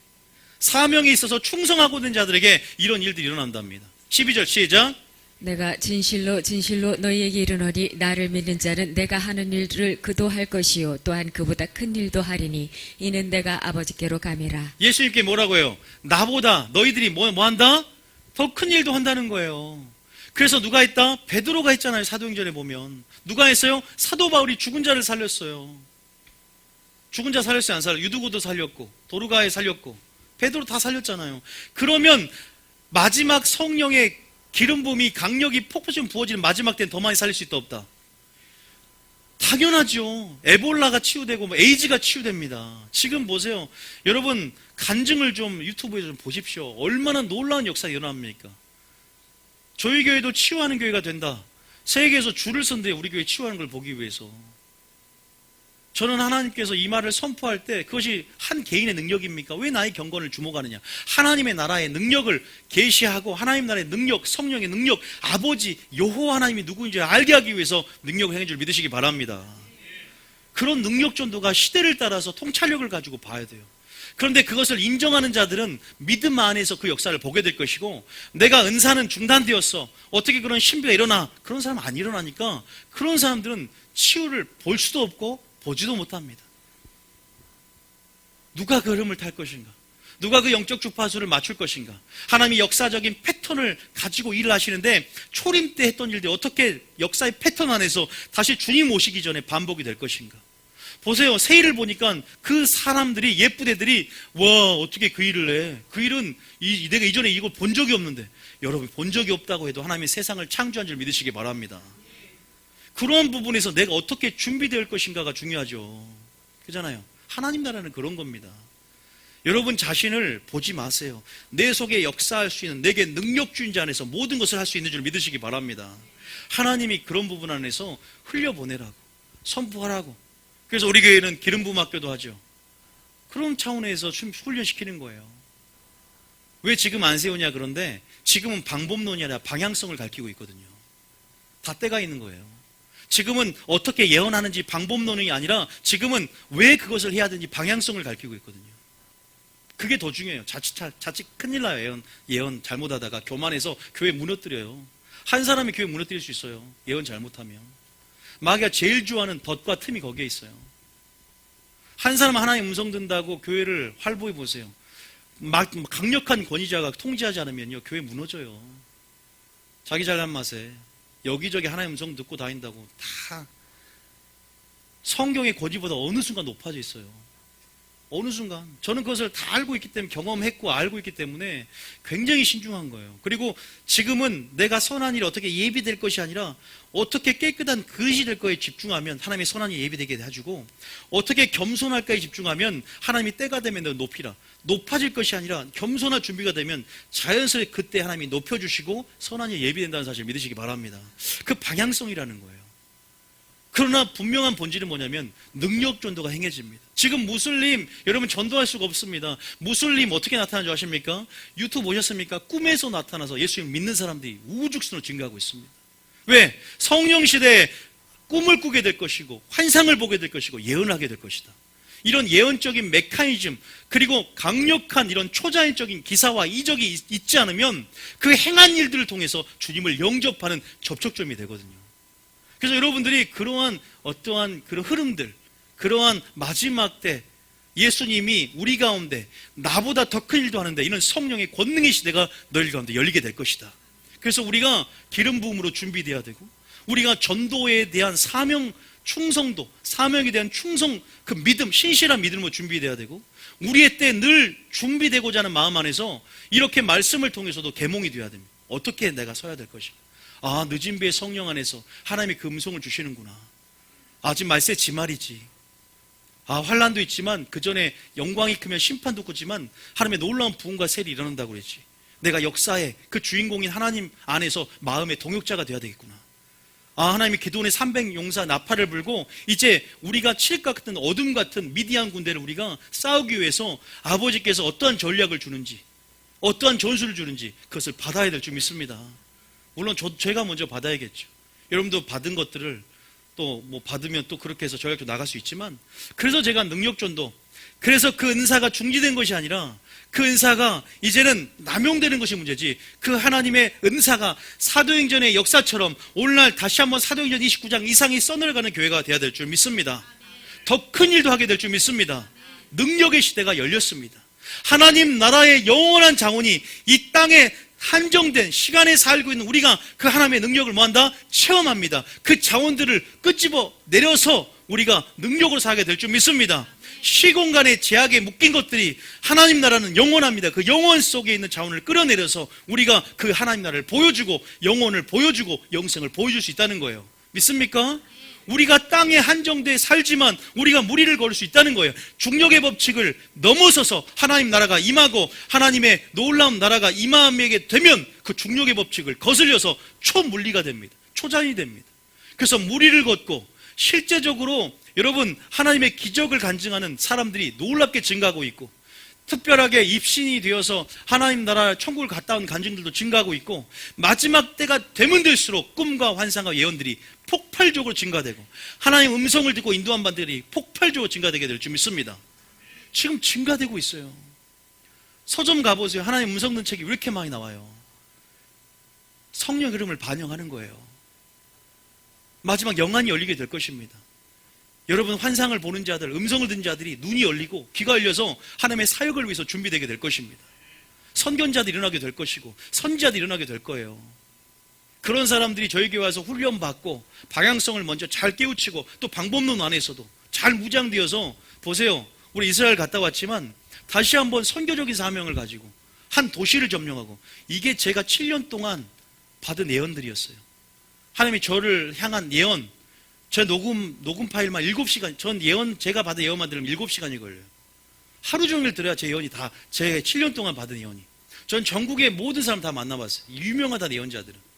사명에 있어서 충성하고자 하는 자들에게 이런 일들이 일어난답니다. 12절 시작. 내가 진실로 진실로 너희에게 이르노니 나를 믿는 자는 내가 하는 일들을 그도 할 것이요 또한 그보다 큰 일도 하리니 이는 내가 아버지께로 감이라. 예수님께 뭐라고 해요? 나보다 너희들이 뭐 한다? 더 큰 일도 한다는 거예요. 그래서 누가 했다? 베드로가 했잖아요. 사도행전에 보면 누가 했어요? 사도 바울이 죽은 자를 살렸어요. 죽은 자 살렸어요? 안 살렸어요? 유두고도 살렸고 도르가에 살렸고 베드로 다 살렸잖아요. 그러면 마지막 성령의 기름 부음이 강력이 폭포처럼 부어지는 마지막 때는 더 많이 살릴 수 있다 없다? 당연하죠. 에볼라가 치유되고 에이즈가 치유됩니다. 지금 보세요. 여러분 간증을 좀 유튜브에 좀 보십시오. 얼마나 놀라운 역사가 일어납니까? 저희 교회도 치유하는 교회가 된다. 세계에서 줄을 선대 우리 교회 치유하는 걸 보기 위해서. 저는 하나님께서 이 말을 선포할 때 그것이 한 개인의 능력입니까? 왜 나의 경건을 주목하느냐? 하나님의 나라의 능력을 계시하고 하나님 나라의 능력, 성령의 능력, 아버지 여호와 하나님이 누구인지 알게 하기 위해서 능력을 행한 줄 믿으시기 바랍니다. 그런 능력 전도가 시대를 따라서 통찰력을 가지고 봐야 돼요. 그런데 그것을 인정하는 자들은 믿음 안에서 그 역사를 보게 될 것이고, 내가 은사는 중단되었어, 어떻게 그런 신비가 일어나? 그런 사람 안 일어나니까 그런 사람들은 치유를 볼 수도 없고 보지도 못합니다. 누가 그 흐름을 탈 것인가? 누가 그 영적 주파수를 맞출 것인가? 하나님이 역사적인 패턴을 가지고 일을 하시는데 초림 때 했던 일들이 어떻게 역사의 패턴 안에서 다시 주님 오시기 전에 반복이 될 것인가? 보세요. 새 일을 보니까 그 사람들이, 예쁜 애들이 와, 어떻게 그 일을 해? 그 일은 내가 이전에 이걸 본 적이 없는데. 여러분 본 적이 없다고 해도 하나님이 세상을 창조한 줄 믿으시기 바랍니다. 그런 부분에서 내가 어떻게 준비될 것인가가 중요하죠. 그렇잖아요. 하나님 나라는 그런 겁니다. 여러분 자신을 보지 마세요. 내 속에 역사할 수 있는, 내게 능력주인 자 안에서 모든 것을 할 수 있는 줄 믿으시기 바랍니다. 하나님이 그런 부분 안에서 흘려보내라고, 선포하라고. 그래서 우리 교회는 기름부음 학교도 하죠. 그런 차원에서 훈련시키는 거예요. 왜 지금 안 세우냐? 그런데 지금은 방법론이 아니라 방향성을 가르치고 있거든요. 다 때가 있는 거예요. 지금은 어떻게 예언하는지 방법론이 아니라 지금은 왜 그것을 해야 되는지 방향성을 가르치고 있거든요. 그게 더 중요해요. 자칫 큰일 나요. 예언 잘못하다가 교만해서 교회 무너뜨려요. 한 사람이 교회 무너뜨릴 수 있어요. 예언 잘못하면. 마귀가 제일 좋아하는 덫과 틈이 거기에 있어요. 한 사람 하나님 음성 듣는다고 교회를 활보해 보세요. 강력한 권위자가 통제하지 않으면요, 교회 무너져요. 자기 잘난 맛에 여기저기 하나님 음성 듣고 다닌다고 다 성경의 권위보다 어느 순간 높아져 있어요. 어느 순간. 저는 그것을 다 알고 있기 때문에, 경험했고 알고 있기 때문에 굉장히 신중한 거예요. 그리고 지금은 내가 선한 일이 어떻게 예비될 것이 아니라 어떻게 깨끗한 그릇이 될 거에 집중하면 하나님의 선한 일이 예비되게 해주고, 어떻게 겸손할까에 집중하면 하나님이 때가 되면 너 높이라. 높아질 것이 아니라 겸손할 준비가 되면 자연스레 그때 하나님이 높여주시고 선한 일이 예비된다는 사실을 믿으시기 바랍니다. 그 방향성이라는 거예요. 그러나 분명한 본질은 뭐냐면 능력 전도가 행해집니다. 지금 무슬림, 여러분 전도할 수가 없습니다. 무슬림 어떻게 나타나는 줄 아십니까? 유튜브 보셨습니까? 꿈에서 나타나서 예수님 믿는 사람들이 우후죽순으로 증가하고 있습니다. 왜? 성령 시대에 꿈을 꾸게 될 것이고 환상을 보게 될 것이고 예언하게 될 것이다. 이런 예언적인 메커니즘, 그리고 강력한 이런 초자연적인 기사와 이적이 있지 않으면 그 행한 일들을 통해서 주님을 영접하는 접촉점이 되거든요. 그래서 여러분들이 그러한 어떠한 그런 흐름들, 그러한 마지막 때 예수님이 우리 가운데 나보다 더 큰 일도 하는데 이런 성령의 권능의 시대가 너희 가운데 열리게 될 것이다. 그래서 우리가 기름 부음으로 준비돼야 되고, 우리가 전도에 대한 사명 충성도, 사명에 대한 충성, 그 믿음, 신실한 믿음으로 준비돼야 되고, 우리의 때 늘 준비되고자 하는 마음 안에서 이렇게 말씀을 통해서도 계몽이 돼야 됩니다. 어떻게 내가 서야 될 것인가. 아, 늦은 비의 성령 안에서 하나님이 그 음성을 주시는구나. 아, 지금 말세 지말이지. 아, 환란도 있지만 그 전에 영광이 크면 심판도 크지만 하나님의 놀라운 부흥과 세일이 일어난다고 그랬지. 내가 역사의 그 주인공인 하나님 안에서 마음의 동역자가 되어야 되겠구나. 아, 하나님이 기도원의 300용사 나팔을 불고 이제 우리가 칠흑과 같은 어둠 같은 미디안 군대를 우리가 싸우기 위해서 아버지께서 어떠한 전략을 주는지, 어떠한 전술을 주는지 그것을 받아야 될 줄 믿습니다. 물론 제가 먼저 받아야겠죠. 여러분도 받은 것들을 또 뭐 받으면 또 그렇게 해서 전략도 나갈 수 있지만, 그래서 제가 능력전도, 그래서 그 은사가 중지된 것이 아니라 그 은사가 이제는 남용되는 것이 문제지, 그 하나님의 은사가 사도행전의 역사처럼 오늘날 다시 한번 사도행전 29장 이상이 써내려가는 교회가 되어야 될 줄 믿습니다. 더 큰 일도 하게 될 줄 믿습니다. 능력의 시대가 열렸습니다. 하나님 나라의 영원한 자원이 이 땅에 한정된 시간에 살고 있는 우리가 그 하나님의 능력을 뭐한다? 체험합니다. 그 자원들을 끄집어 내려서 우리가 능력으로 살게 될 줄 믿습니다. 시공간의 제약에 묶인 것들이, 하나님 나라는 영원합니다. 그 영원 속에 있는 자원을 끌어내려서 우리가 그 하나님 나라를 보여주고 영혼을 보여주고 영생을 보여줄 수 있다는 거예요. 믿습니까? 우리가 땅에 한정돼 살지만 우리가 무리를 걸을 수 있다는 거예요. 중력의 법칙을 넘어서서 하나님 나라가 임하고 하나님의 놀라운 나라가 임하게 되면 그 중력의 법칙을 거슬려서 초물리가 됩니다. 초자연이 됩니다. 그래서 무리를 걷고 실제적으로 여러분 하나님의 기적을 간증하는 사람들이 놀랍게 증가하고 있고, 특별하게 입신이 되어서 하나님 나라 천국을 갔다 온 간증들도 증가하고 있고, 마지막 때가 되면 될수록 꿈과 환상과 예언들이 폭발적으로 증가되고 하나님 음성을 듣고 인도한 바들이 폭발적으로 증가되게 될 줄 믿습니다. 지금 증가되고 있어요. 서점 가보세요. 하나님 음성 듣는 책이 왜 이렇게 많이 나와요? 성령 흐름을 반영하는 거예요. 마지막 영안이 열리게 될 것입니다. 여러분 환상을 보는 자들, 음성을 듣는 자들이 눈이 열리고 귀가 열려서 하나님의 사역을 위해서 준비되게 될 것입니다. 선견자들이 일어나게 될 것이고 선지자들이 일어나게 될 거예요. 그런 사람들이 저희 교회 와서 훈련받고 방향성을 먼저 잘 깨우치고 또 방법론 안에서도 잘 무장되어서, 보세요, 우리 이스라엘 갔다 왔지만 다시 한번 선교적인 사명을 가지고 한 도시를 점령하고, 이게 제가 7년 동안 받은 예언들이었어요. 하나님이 저를 향한 예언, 제 녹음 파일만 7시간, 전 예언, 제가 받은 예언만 들으면 7시간이 걸려요. 하루 종일 들어야 제 예언이 다, 제 7년 동안 받은 예언이. 전 전국의 모든 사람 다 만나봤어요. 유명하다 예언자들은.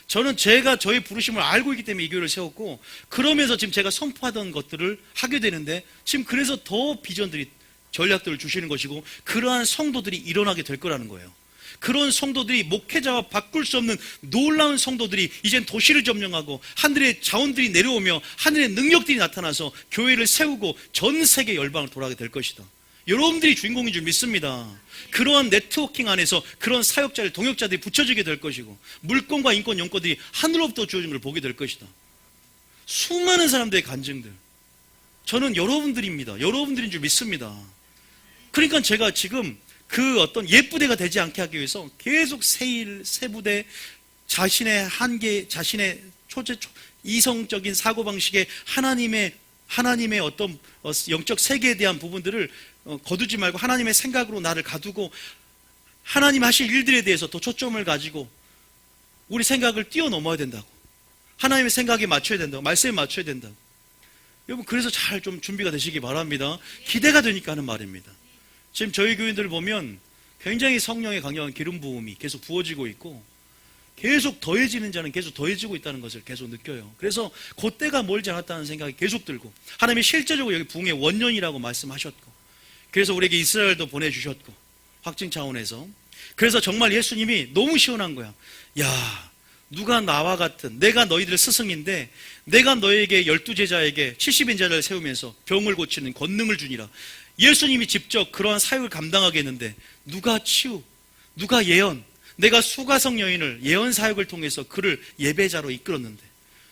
저는 제가 저의 부르심을 알고 있기 때문에 이 교회를 세웠고, 그러면서 지금 제가 선포하던 것들을 하게 되는데, 지금 그래서 더 비전들이, 전략들을 주시는 것이고, 그러한 성도들이 일어나게 될 거라는 거예요. 그런 성도들이, 목회자와 바꿀 수 없는 놀라운 성도들이 이젠 도시를 점령하고 하늘의 자원들이 내려오며 하늘의 능력들이 나타나서 교회를 세우고 전 세계 열방을 돌아가게 될 것이다. 여러분들이 주인공인 줄 믿습니다. 그러한 네트워킹 안에서 그런 사역자들, 동역자들이 붙여지게 될 것이고, 물권과 인권, 영권들이 하늘로부터 주어진 걸 보게 될 것이다. 수많은 사람들의 간증들, 저는 여러분들입니다. 여러분들인 줄 믿습니다. 그러니까 제가 지금 그 어떤 예부대가 되지 않게 하기 위해서 계속 세부대, 자신의 한계, 자신의 이성적인 사고방식에 하나님의 어떤 영적 세계에 대한 부분들을 거두지 말고 하나님의 생각으로 나를 가두고 하나님 하실 일들에 대해서 더 초점을 가지고 우리 생각을 뛰어넘어야 된다고, 하나님의 생각에 맞춰야 된다고, 말씀에 맞춰야 된다고. 여러분 그래서 잘 좀 준비가 되시기 바랍니다. 기대가 되니까 하는 말입니다. 지금 저희 교인들 보면 굉장히 성령의 강력한 기름 부음이 계속 부어지고 있고, 계속 더해지는 자는 계속 더해지고 있다는 것을 계속 느껴요. 그래서 그때가 멀지 않았다는 생각이 계속 들고, 하나님이 실제적으로 여기 부흥의 원년이라고 말씀하셨고, 그래서 우리에게 이스라엘도 보내주셨고, 확증 차원에서. 그래서 정말 예수님이 너무 시원한 거야. 야, 누가 나와 같은, 내가 너희들 스승인데 내가 너에게 12제자에게 70인 제자를 세우면서 병을 고치는 권능을 주니라. 예수님이 직접 그러한 사역을 감당하게 했는데 누가 치유, 누가 예언, 내가 수가성 여인을 예언 사역을 통해서 그를 예배자로 이끌었는데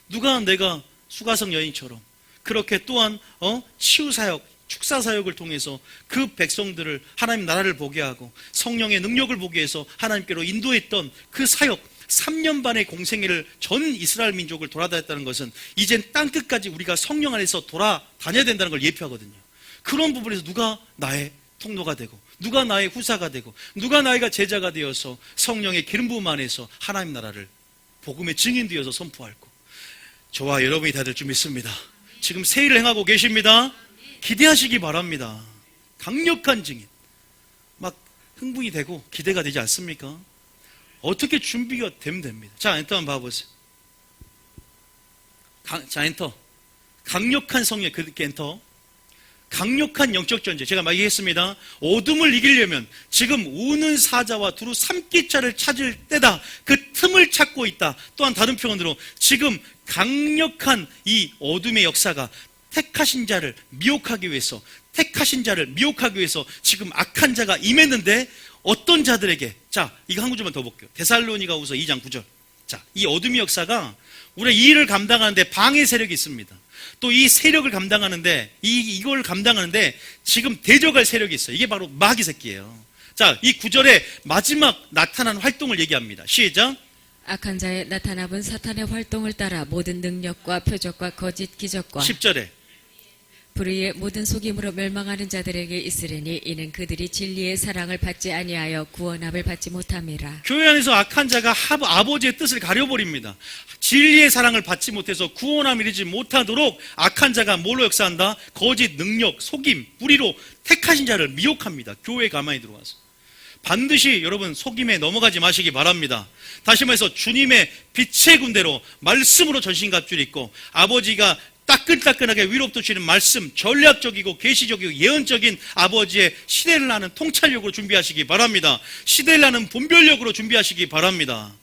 누가 내가 수가성 여인처럼 그렇게 또한 치유 사역, 축사 사역을 통해서 그 백성들을 하나님 나라를 보게 하고 성령의 능력을 보게 해서 하나님께로 인도했던 그 사역, 3년 반의 공생애를 전 이스라엘 민족을 돌아다녔다는 것은 이젠 땅끝까지 우리가 성령 안에서 돌아다녀야 된다는 걸 예표하거든요. 그런 부분에서 누가 나의 통로가 되고 누가 나의 후사가 되고 누가 나의 제자가 되어서 성령의 기름 부음 안에서 하나님 나라를 복음의 증인되어서 선포할고, 저와 여러분이 다 될 줄 믿습니다. 지금 새 일을 행하고 계십니다. 기대하시기 바랍니다. 강력한 증인. 막 흥분이 되고 기대가 되지 않습니까? 어떻게 준비가 되면 됩니다. 자, 엔터 한번 봐보세요. 자, 엔터. 강력한 성령, 그렇게 엔터. 강력한 영적 전쟁. 제가 막 얘기했습니다. 어둠을 이기려면 지금 우는 사자와 두루 삼키자를 찾을 때다. 그 틈을 찾고 있다. 또한 다른 표현으로 지금 강력한 이 어둠의 역사가 택하신 자를 미혹하기 위해서, 택하신 자를 미혹하기 위해서 지금 악한 자가 임했는데 어떤 자들에게, 자, 이거 한 구절만 더 볼게요. 데살로니가후서 2장 9절. 자, 이 어둠의 역사가 우리가 이 일을 감당하는데 방해 세력이 있습니다. 또 이 세력을 감당하는데, 이걸 감당하는데 지금 대적할 세력이 있어요. 이게 바로 마귀 새끼예요. 자, 이 9절에 마지막 나타난 활동을 얘기합니다. 시작. 악한 자의 나타남은 사탄의 활동을 따라 모든 능력과 표적과 거짓 기적과 10절에 불의의 모든 속임으로 멸망하는 자들에게 있으리니 이는 그들이 진리의 사랑을 받지 아니하여 구원함을 받지 못함이라. 교회 안에서 악한 자가 아버지의 뜻을 가려버립니다. 진리의 사랑을 받지 못해서 구원함을 이루지 못하도록 악한 자가 뭘로 역사한다? 거짓, 능력, 속임, 불의로 택하신 자를 미혹합니다. 교회에 가만히 들어와서. 반드시 여러분 속임에 넘어가지 마시기 바랍니다. 다시 말해서 주님의 빛의 군대로 말씀으로 전신갑주를 입고 아버지가 따끈따끈하게 위로부터 주시는 말씀, 전략적이고 계시적이고 예언적인 아버지의 시대를 나는 통찰력으로 준비하시기 바랍니다. 시대를 나는 분별력으로 준비하시기 바랍니다.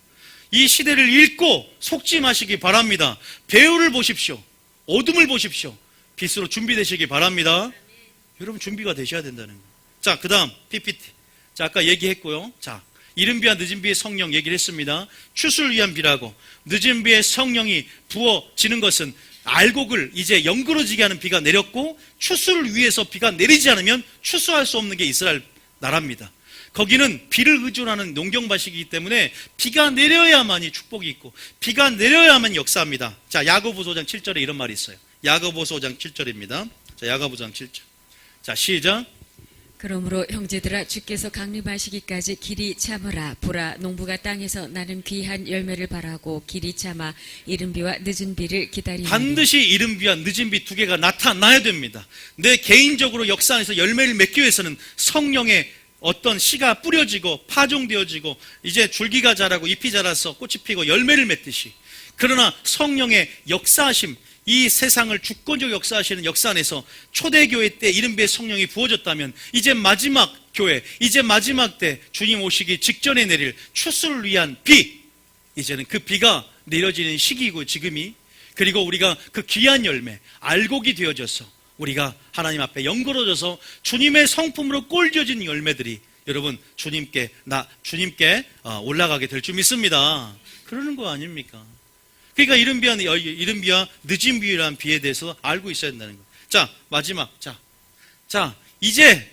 이 시대를 읽고 속지 마시기 바랍니다. 배후를 보십시오. 어둠을 보십시오. 빛으로 준비되시기 바랍니다. 여러분 준비가 되셔야 된다는 거예요. 자, 그 다음 PPT. 자, 아까 얘기했고요. 자, 이른 비와 늦은 비의 성령 얘기를 했습니다. 추수를 위한 비라고. 늦은 비의 성령이 부어지는 것은 알곡을 이제 연그러지게 하는 비가 내렸고, 추수를 위해서 비가 내리지 않으면 추수할 수 없는 게 이스라엘 나라입니다. 거기는 비를 의존하는 농경밭이기 때문에 비가 내려야만이 축복이 있고 비가 내려야만 역사합니다. 자, 야고보서 5장 7절에 이런 말이 있어요. 야고보서 5장 7절입니다. 자, 야고보서 5장 7절. 자, 시작. 그러므로 형제들아 주께서 강림하시기까지 길이 참으라. 보라, 농부가 땅에서 나는 귀한 열매를 바라고 길이 참아 이른 비와 늦은 비를 기다리니 반드시 이른 비와 늦은 비 두 개가 나타나야 됩니다. 내 개인적으로 역사 안에서 열매를 맺기 위해서는 성령의 어떤 씨가 뿌려지고 파종되어지고 이제 줄기가 자라고 잎이 자라서 꽃이 피고 열매를 맺듯이, 그러나 성령의 역사하심, 이 세상을 주권적 역사하시는 역사 안에서 초대교회 때 이른비의 성령이 부어졌다면 이제 마지막 교회, 이제 마지막 때 주님 오시기 직전에 내릴 추수를 위한 비, 이제는 그 비가 내려지는 시기이고 지금이, 그리고 우리가 그 귀한 열매, 알곡이 되어져서 우리가 하나님 앞에 연걸어져서 주님의 성품으로 꼴져진 열매들이 여러분 주님께 올라가게 될 줄 믿습니다. 그러는 거 아닙니까? 그러니까 이른 비와 늦은 비라는 비에 대해서 알고 있어야 된다는 거예요. 자, 마지막. 자, 이제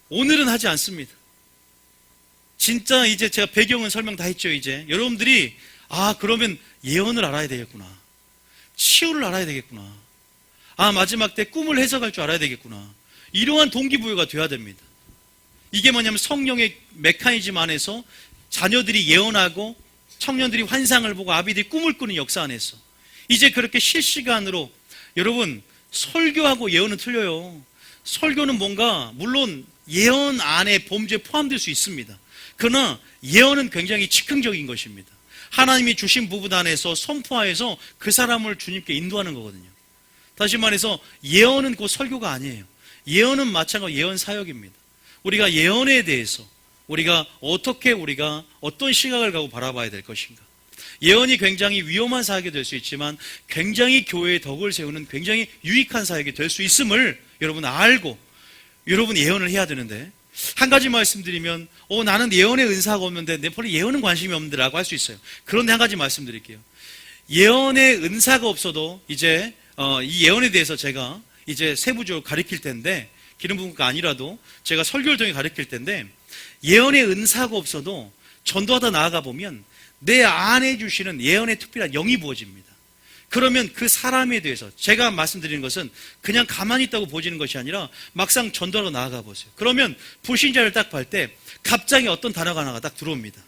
오늘은 하지 않습니다. 진짜 이제 제가 배경은 설명 다 했죠. 이제 여러분들이 그러면 예언을 알아야 되겠구나. 치유를 알아야 되겠구나. 마지막 때 꿈을 해석할 줄 알아야 되겠구나. 이러한 동기부여가 돼야 됩니다. 이게 뭐냐면 성령의 메커니즘 안에서 자녀들이 예언하고 청년들이 환상을 보고 아비들이 꿈을 꾸는 역사 안에서 이제 그렇게 실시간으로, 여러분 설교하고 예언은 틀려요. 설교는 뭔가 물론 예언 안에 범죄에 포함될 수 있습니다. 그러나 예언은 굉장히 즉흥적인 것입니다. 하나님이 주신 부분 안에서 선포하여서 그 사람을 주님께 인도하는 거거든요. 다시 말해서 예언은 곧 설교가 아니에요. 예언은 마찬가지로 예언 사역입니다. 우리가 예언에 대해서 우리가 어떤 시각을 가고 바라봐야 될 것인가. 예언이 굉장히 위험한 사역이 될 수 있지만 굉장히 교회의 덕을 세우는 굉장히 유익한 사역이 될 수 있음을 여러분 알고 여러분 예언을 해야 되는데, 한 가지 말씀드리면 나는 예언의 은사가 없는데 내 별로 예언은 관심이 없는데 라고 할 수 있어요. 그런데 한 가지 말씀드릴게요. 예언의 은사가 없어도 이제 이 예언에 대해서 제가 이제 세부적으로 가르칠 텐데, 기름 부음가 아니라도 제가 설교를 통해 가르칠 텐데, 예언의 은사가 없어도 전도하다 나아가 보면 내 안에 주시는 예언의 특별한 영이 부어집니다. 그러면 그 사람에 대해서 제가 말씀드리는 것은 그냥 가만히 있다고 보지는 것이 아니라 막상 전도하러 나아가 보세요. 그러면 불신자를 딱 볼 때 갑자기 어떤 단어가 하나가 딱 들어옵니다.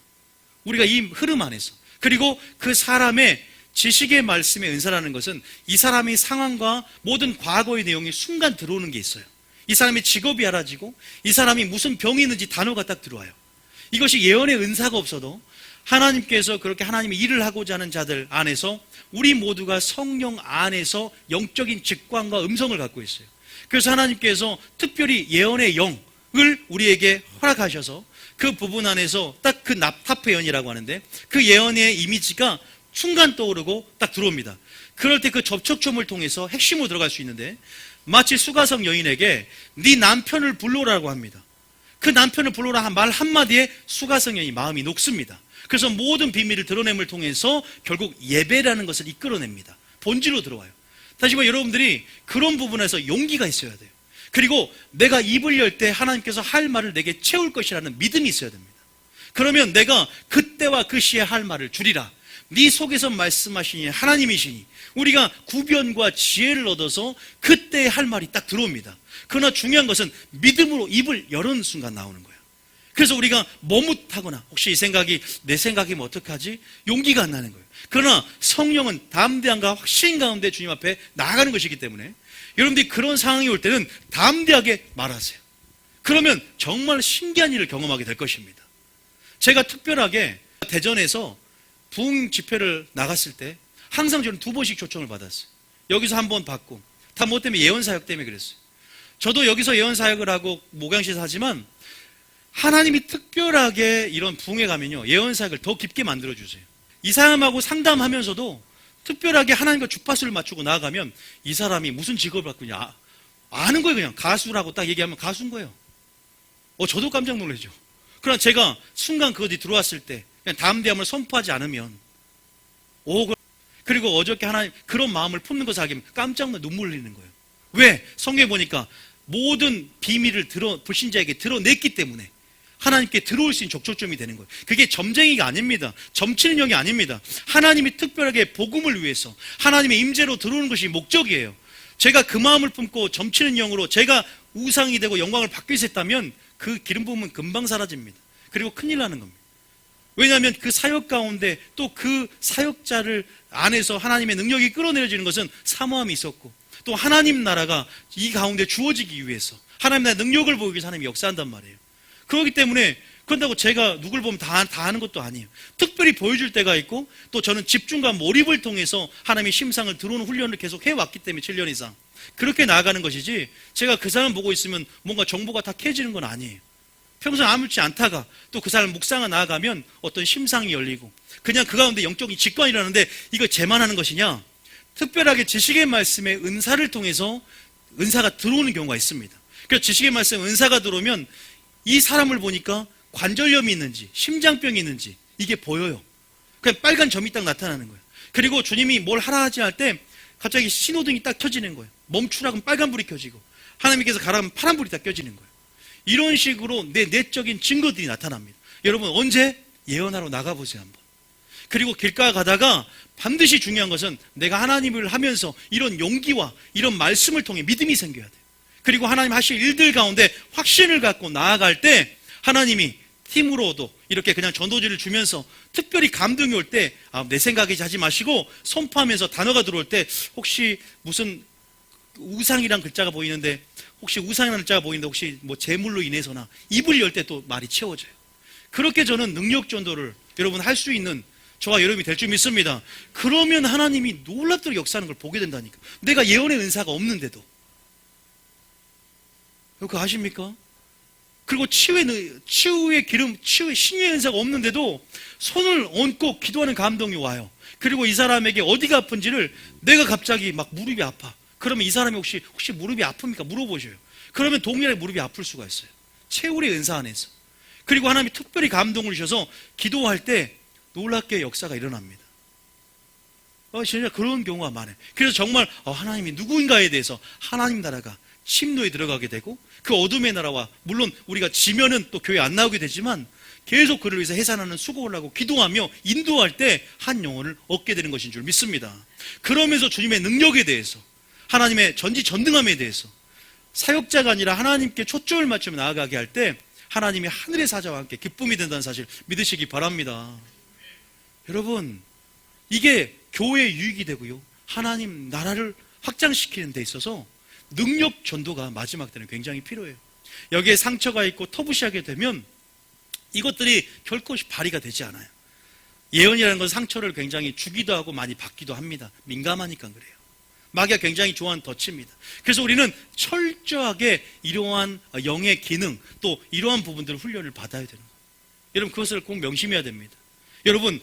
우리가 이 흐름 안에서. 그리고 그 사람의 지식의 말씀의 은사라는 것은 이 사람의 상황과 모든 과거의 내용이 순간 들어오는 게 있어요. 이 사람의 직업이 알아지고 이 사람이 무슨 병이 있는지 단어가 딱 들어와요. 이것이 예언의 은사가 없어도 하나님께서 그렇게 하나님의 일을 하고자 하는 자들 안에서 우리 모두가 성령 안에서 영적인 직관과 음성을 갖고 있어요. 그래서 하나님께서 특별히 예언의 영을 우리에게 허락하셔서 그 부분 안에서 딱 그 납타프 예언이라고 하는데 그 예언의 이미지가 순간 떠오르고 딱 들어옵니다. 그럴 때 그 접촉점을 통해서 핵심으로 들어갈 수 있는데, 마치 수가성 여인에게 네 남편을 불러오라고 합니다. 그 남편을 불러오라 말 한마디에 수가성 여인이 마음이 녹습니다. 그래서 모든 비밀을 드러냄을 통해서 결국 예배라는 것을 이끌어냅니다. 본질로 들어와요. 다시 말해 여러분들이 그런 부분에서 용기가 있어야 돼요. 그리고 내가 입을 열 때 하나님께서 할 말을 내게 채울 것이라는 믿음이 있어야 됩니다. 그러면 내가 그때와 그 시에 할 말을 주리라. 네 속에서 말씀하시니 하나님이시니 우리가 구변과 지혜를 얻어서 그때 할 말이 딱 들어옵니다. 그러나 중요한 것은 믿음으로 입을 여는 순간 나오는 거예요. 그래서 우리가 머뭇하거나 혹시 이 생각이 내 생각이면 어떡하지? 용기가 안 나는 거예요. 그러나 성령은 담대함과 확신 가운데 주님 앞에 나아가는 것이기 때문에 여러분들이 그런 상황이 올 때는 담대하게 말하세요. 그러면 정말 신기한 일을 경험하게 될 것입니다. 제가 특별하게 대전에서 부흥 집회를 나갔을 때 항상 저는 2번씩 초청을 받았어요. 여기서 한 번 받고 다 뭐 때문에 예언사역 때문에 그랬어요. 저도 여기서 예언사역을 하고 목양시에서 하지만 하나님이 특별하게 이런 부흥에 가면요 예언사역을 더 깊게 만들어주세요. 이 사람하고 상담하면서도 특별하게 하나님과 주파수를 맞추고 나아가면 이 사람이 무슨 직업을 갖고 있냐 아는 거예요. 그냥 가수라고 딱 얘기하면 가수인 거예요. 저도 깜짝 놀라죠. 그러나 제가 순간 그것이 들어왔을 때 그냥 담대함을 선포하지 않으면 그리고 어저께 하나님 그런 마음을 품는 것을 알게 깜짝 눈물 흘리는 거예요. 왜? 성경에 보니까 모든 비밀을 불신자에게 드러냈기 때문에 하나님께 들어올 수 있는 적초점이 되는 거예요. 그게 점쟁이가 아닙니다. 점치는 영이 아닙니다. 하나님이 특별하게 복음을 위해서 하나님의 임재로 들어오는 것이 목적이에요. 제가 그 마음을 품고 점치는 영으로 제가 우상이 되고 영광을 받기 위해서 했다면 그 기름 부음은 금방 사라집니다. 그리고 큰일 나는 겁니다. 왜냐하면 그 사역 가운데 또 그 사역자를 안에서 하나님의 능력이 끌어내려지는 것은 사모함이 있었고 또 하나님 나라가 이 가운데 주어지기 위해서 하나님 나라의 능력을 보이기 위해서 하나님이 역사한단 말이에요. 그렇기 때문에 그런다고 제가 누굴 보면 다 하는 것도 아니에요. 특별히 보여줄 때가 있고 또 저는 집중과 몰입을 통해서 하나님의 심상을 들어오는 훈련을 계속 해왔기 때문에 7년 이상 그렇게 나아가는 것이지 제가 그 사람 보고 있으면 뭔가 정보가 다 캐지는 건 아니에요. 평소에 아무렇지 않다가 또 그 사람 묵상을 나아가면 어떤 심상이 열리고 그냥 그 가운데 영적인 직관이 일어나는데 이거 쟤만 하는 것이냐? 특별하게 지식의 말씀의 은사를 통해서 은사가 들어오는 경우가 있습니다. 그래서 지식의 말씀 은사가 들어오면 이 사람을 보니까 관절염이 있는지 심장병이 있는지 이게 보여요. 그냥 빨간 점이 딱 나타나는 거예요. 그리고 주님이 뭘 하라 하지 할 때 갑자기 신호등이 딱 켜지는 거예요. 멈추라고 하면 빨간불이 켜지고 하나님께서 가라면 파란불이 딱 켜지는 거예요. 이런 식으로 내 내적인 증거들이 나타납니다. 여러분 언제? 예언하러 나가보세요 한번. 그리고 길가 가다가 반드시 중요한 것은 내가 하나님을 하면서 이런 용기와 이런 말씀을 통해 믿음이 생겨야 돼요. 그리고 하나님 하실 일들 가운데 확신을 갖고 나아갈 때 하나님이 팀으로도 이렇게 그냥 전도지를 주면서 특별히 감동이 올 때 내 생각이지 하지 마시고 선포하면서 단어가 들어올 때 혹시 무슨 우상이란 글자가 보이는데 혹시 우상이라는 글자가 보이는데 혹시 뭐 재물로 인해서나 입을 열 때 또 말이 채워져요. 그렇게 저는 능력 전도를 여러분 할 수 있는 저와 여러분이 될 줄 믿습니다. 그러면 하나님이 놀랍도록 역사하는 걸 보게 된다니까. 내가 예언의 은사가 없는데도. 그거 아십니까? 그리고 치유의 기름, 치유의 신의 은사가 없는데도 손을 얹고 기도하는 감동이 와요. 그리고 이 사람에게 어디가 아픈지를 내가 갑자기 막 무릎이 아파. 그러면 이 사람이 혹시 무릎이 아픕니까? 물어보셔요. 그러면 동일하게 무릎이 아플 수가 있어요. 최후의 은사 안에서. 그리고 하나님이 특별히 감동을 주셔서 기도할 때 놀랍게 역사가 일어납니다. 진짜 그런 경우가 많아요. 그래서 정말 하나님이 누구인가에 대해서 하나님 나라가 침노에 들어가게 되고 그 어둠의 나라와 물론 우리가 지면은 또 교회 안 나오게 되지만 계속 그를 위해서 해산하는 수고를 하고 기도하며 인도할 때 한 영혼을 얻게 되는 것인 줄 믿습니다. 그러면서 주님의 능력에 대해서 하나님의 전지전능함에 대해서 사역자가 아니라 하나님께 초점을 맞추며 나아가게 할 때 하나님이 하늘의 사자와 함께 기쁨이 된다는 사실 믿으시기 바랍니다. 여러분, 이게 교회의 유익이 되고요, 하나님 나라를 확장시키는 데 있어서 능력 전도가 마지막 때는 굉장히 필요해요. 여기에 상처가 있고 터부시하게 되면 이것들이 결코 발휘가 되지 않아요. 예언이라는 건 상처를 굉장히 주기도 하고 많이 받기도 합니다. 민감하니까 그래요. 마귀가 굉장히 좋아하는 덫입니다. 그래서 우리는 철저하게 이러한 영의 기능 또 이러한 부분들을 훈련을 받아야 되는 거예요. 여러분 그것을 꼭 명심해야 됩니다. 여러분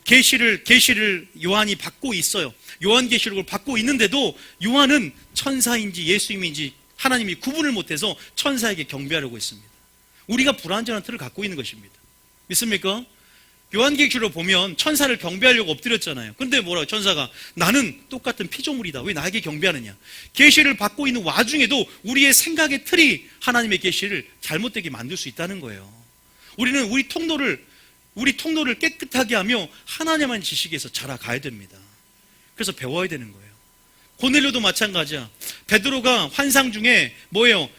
계시를 요한이 받고 있어요. 요한계시록을 받고 있는데도 요한은 천사인지 예수님인지 하나님이 구분을 못해서 천사에게 경배하려고 했습니다. 우리가 불완전한 틀을 갖고 있는 것입니다. 믿습니까? 요한계시록을 보면 천사를 경배하려고 엎드렸잖아요. 근데 뭐라고 천사가 나는 똑같은 피조물이다. 왜 나에게 경배하느냐. 계시를 받고 있는 와중에도 우리의 생각의 틀이 하나님의 계시를 잘못되게 만들 수 있다는 거예요. 우리는 우리 통로를 깨끗하게 하며 하나님의 지식에서 자라가야 됩니다. 그래서 배워야 되는 거예요. 고넬료도 마찬가지야. 베드로가 환상 중에 뭐예요?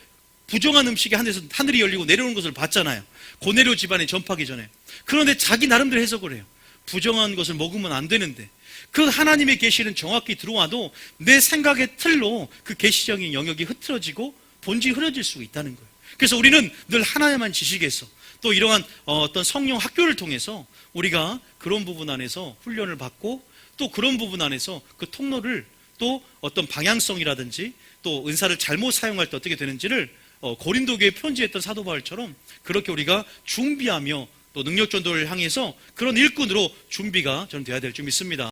부정한 음식이 하늘에서 하늘이 열리고 내려오는 것을 봤잖아요. 고넬료 집안에 전파하기 전에. 그런데 자기 나름대로 해석을 해요. 부정한 것을 먹으면 안 되는데 그 하나님의 계시는 정확히 들어와도 내 생각의 틀로 그 계시적인 영역이 흐트러지고 본질이 흐려질 수 있다는 거예요. 그래서 우리는 늘 하나님만 지식에서 또 이러한 어떤 성령 학교를 통해서 우리가 그런 부분 안에서 훈련을 받고 또 그런 부분 안에서 그 통로를 또 어떤 방향성이라든지 또 은사를 잘못 사용할 때 어떻게 되는지를 고린도교에 편지했던 사도 바울처럼 그렇게 우리가 준비하며 또 능력 전도를 향해서 그런 일꾼으로 준비가 저는 돼야 될 줄 믿습니다.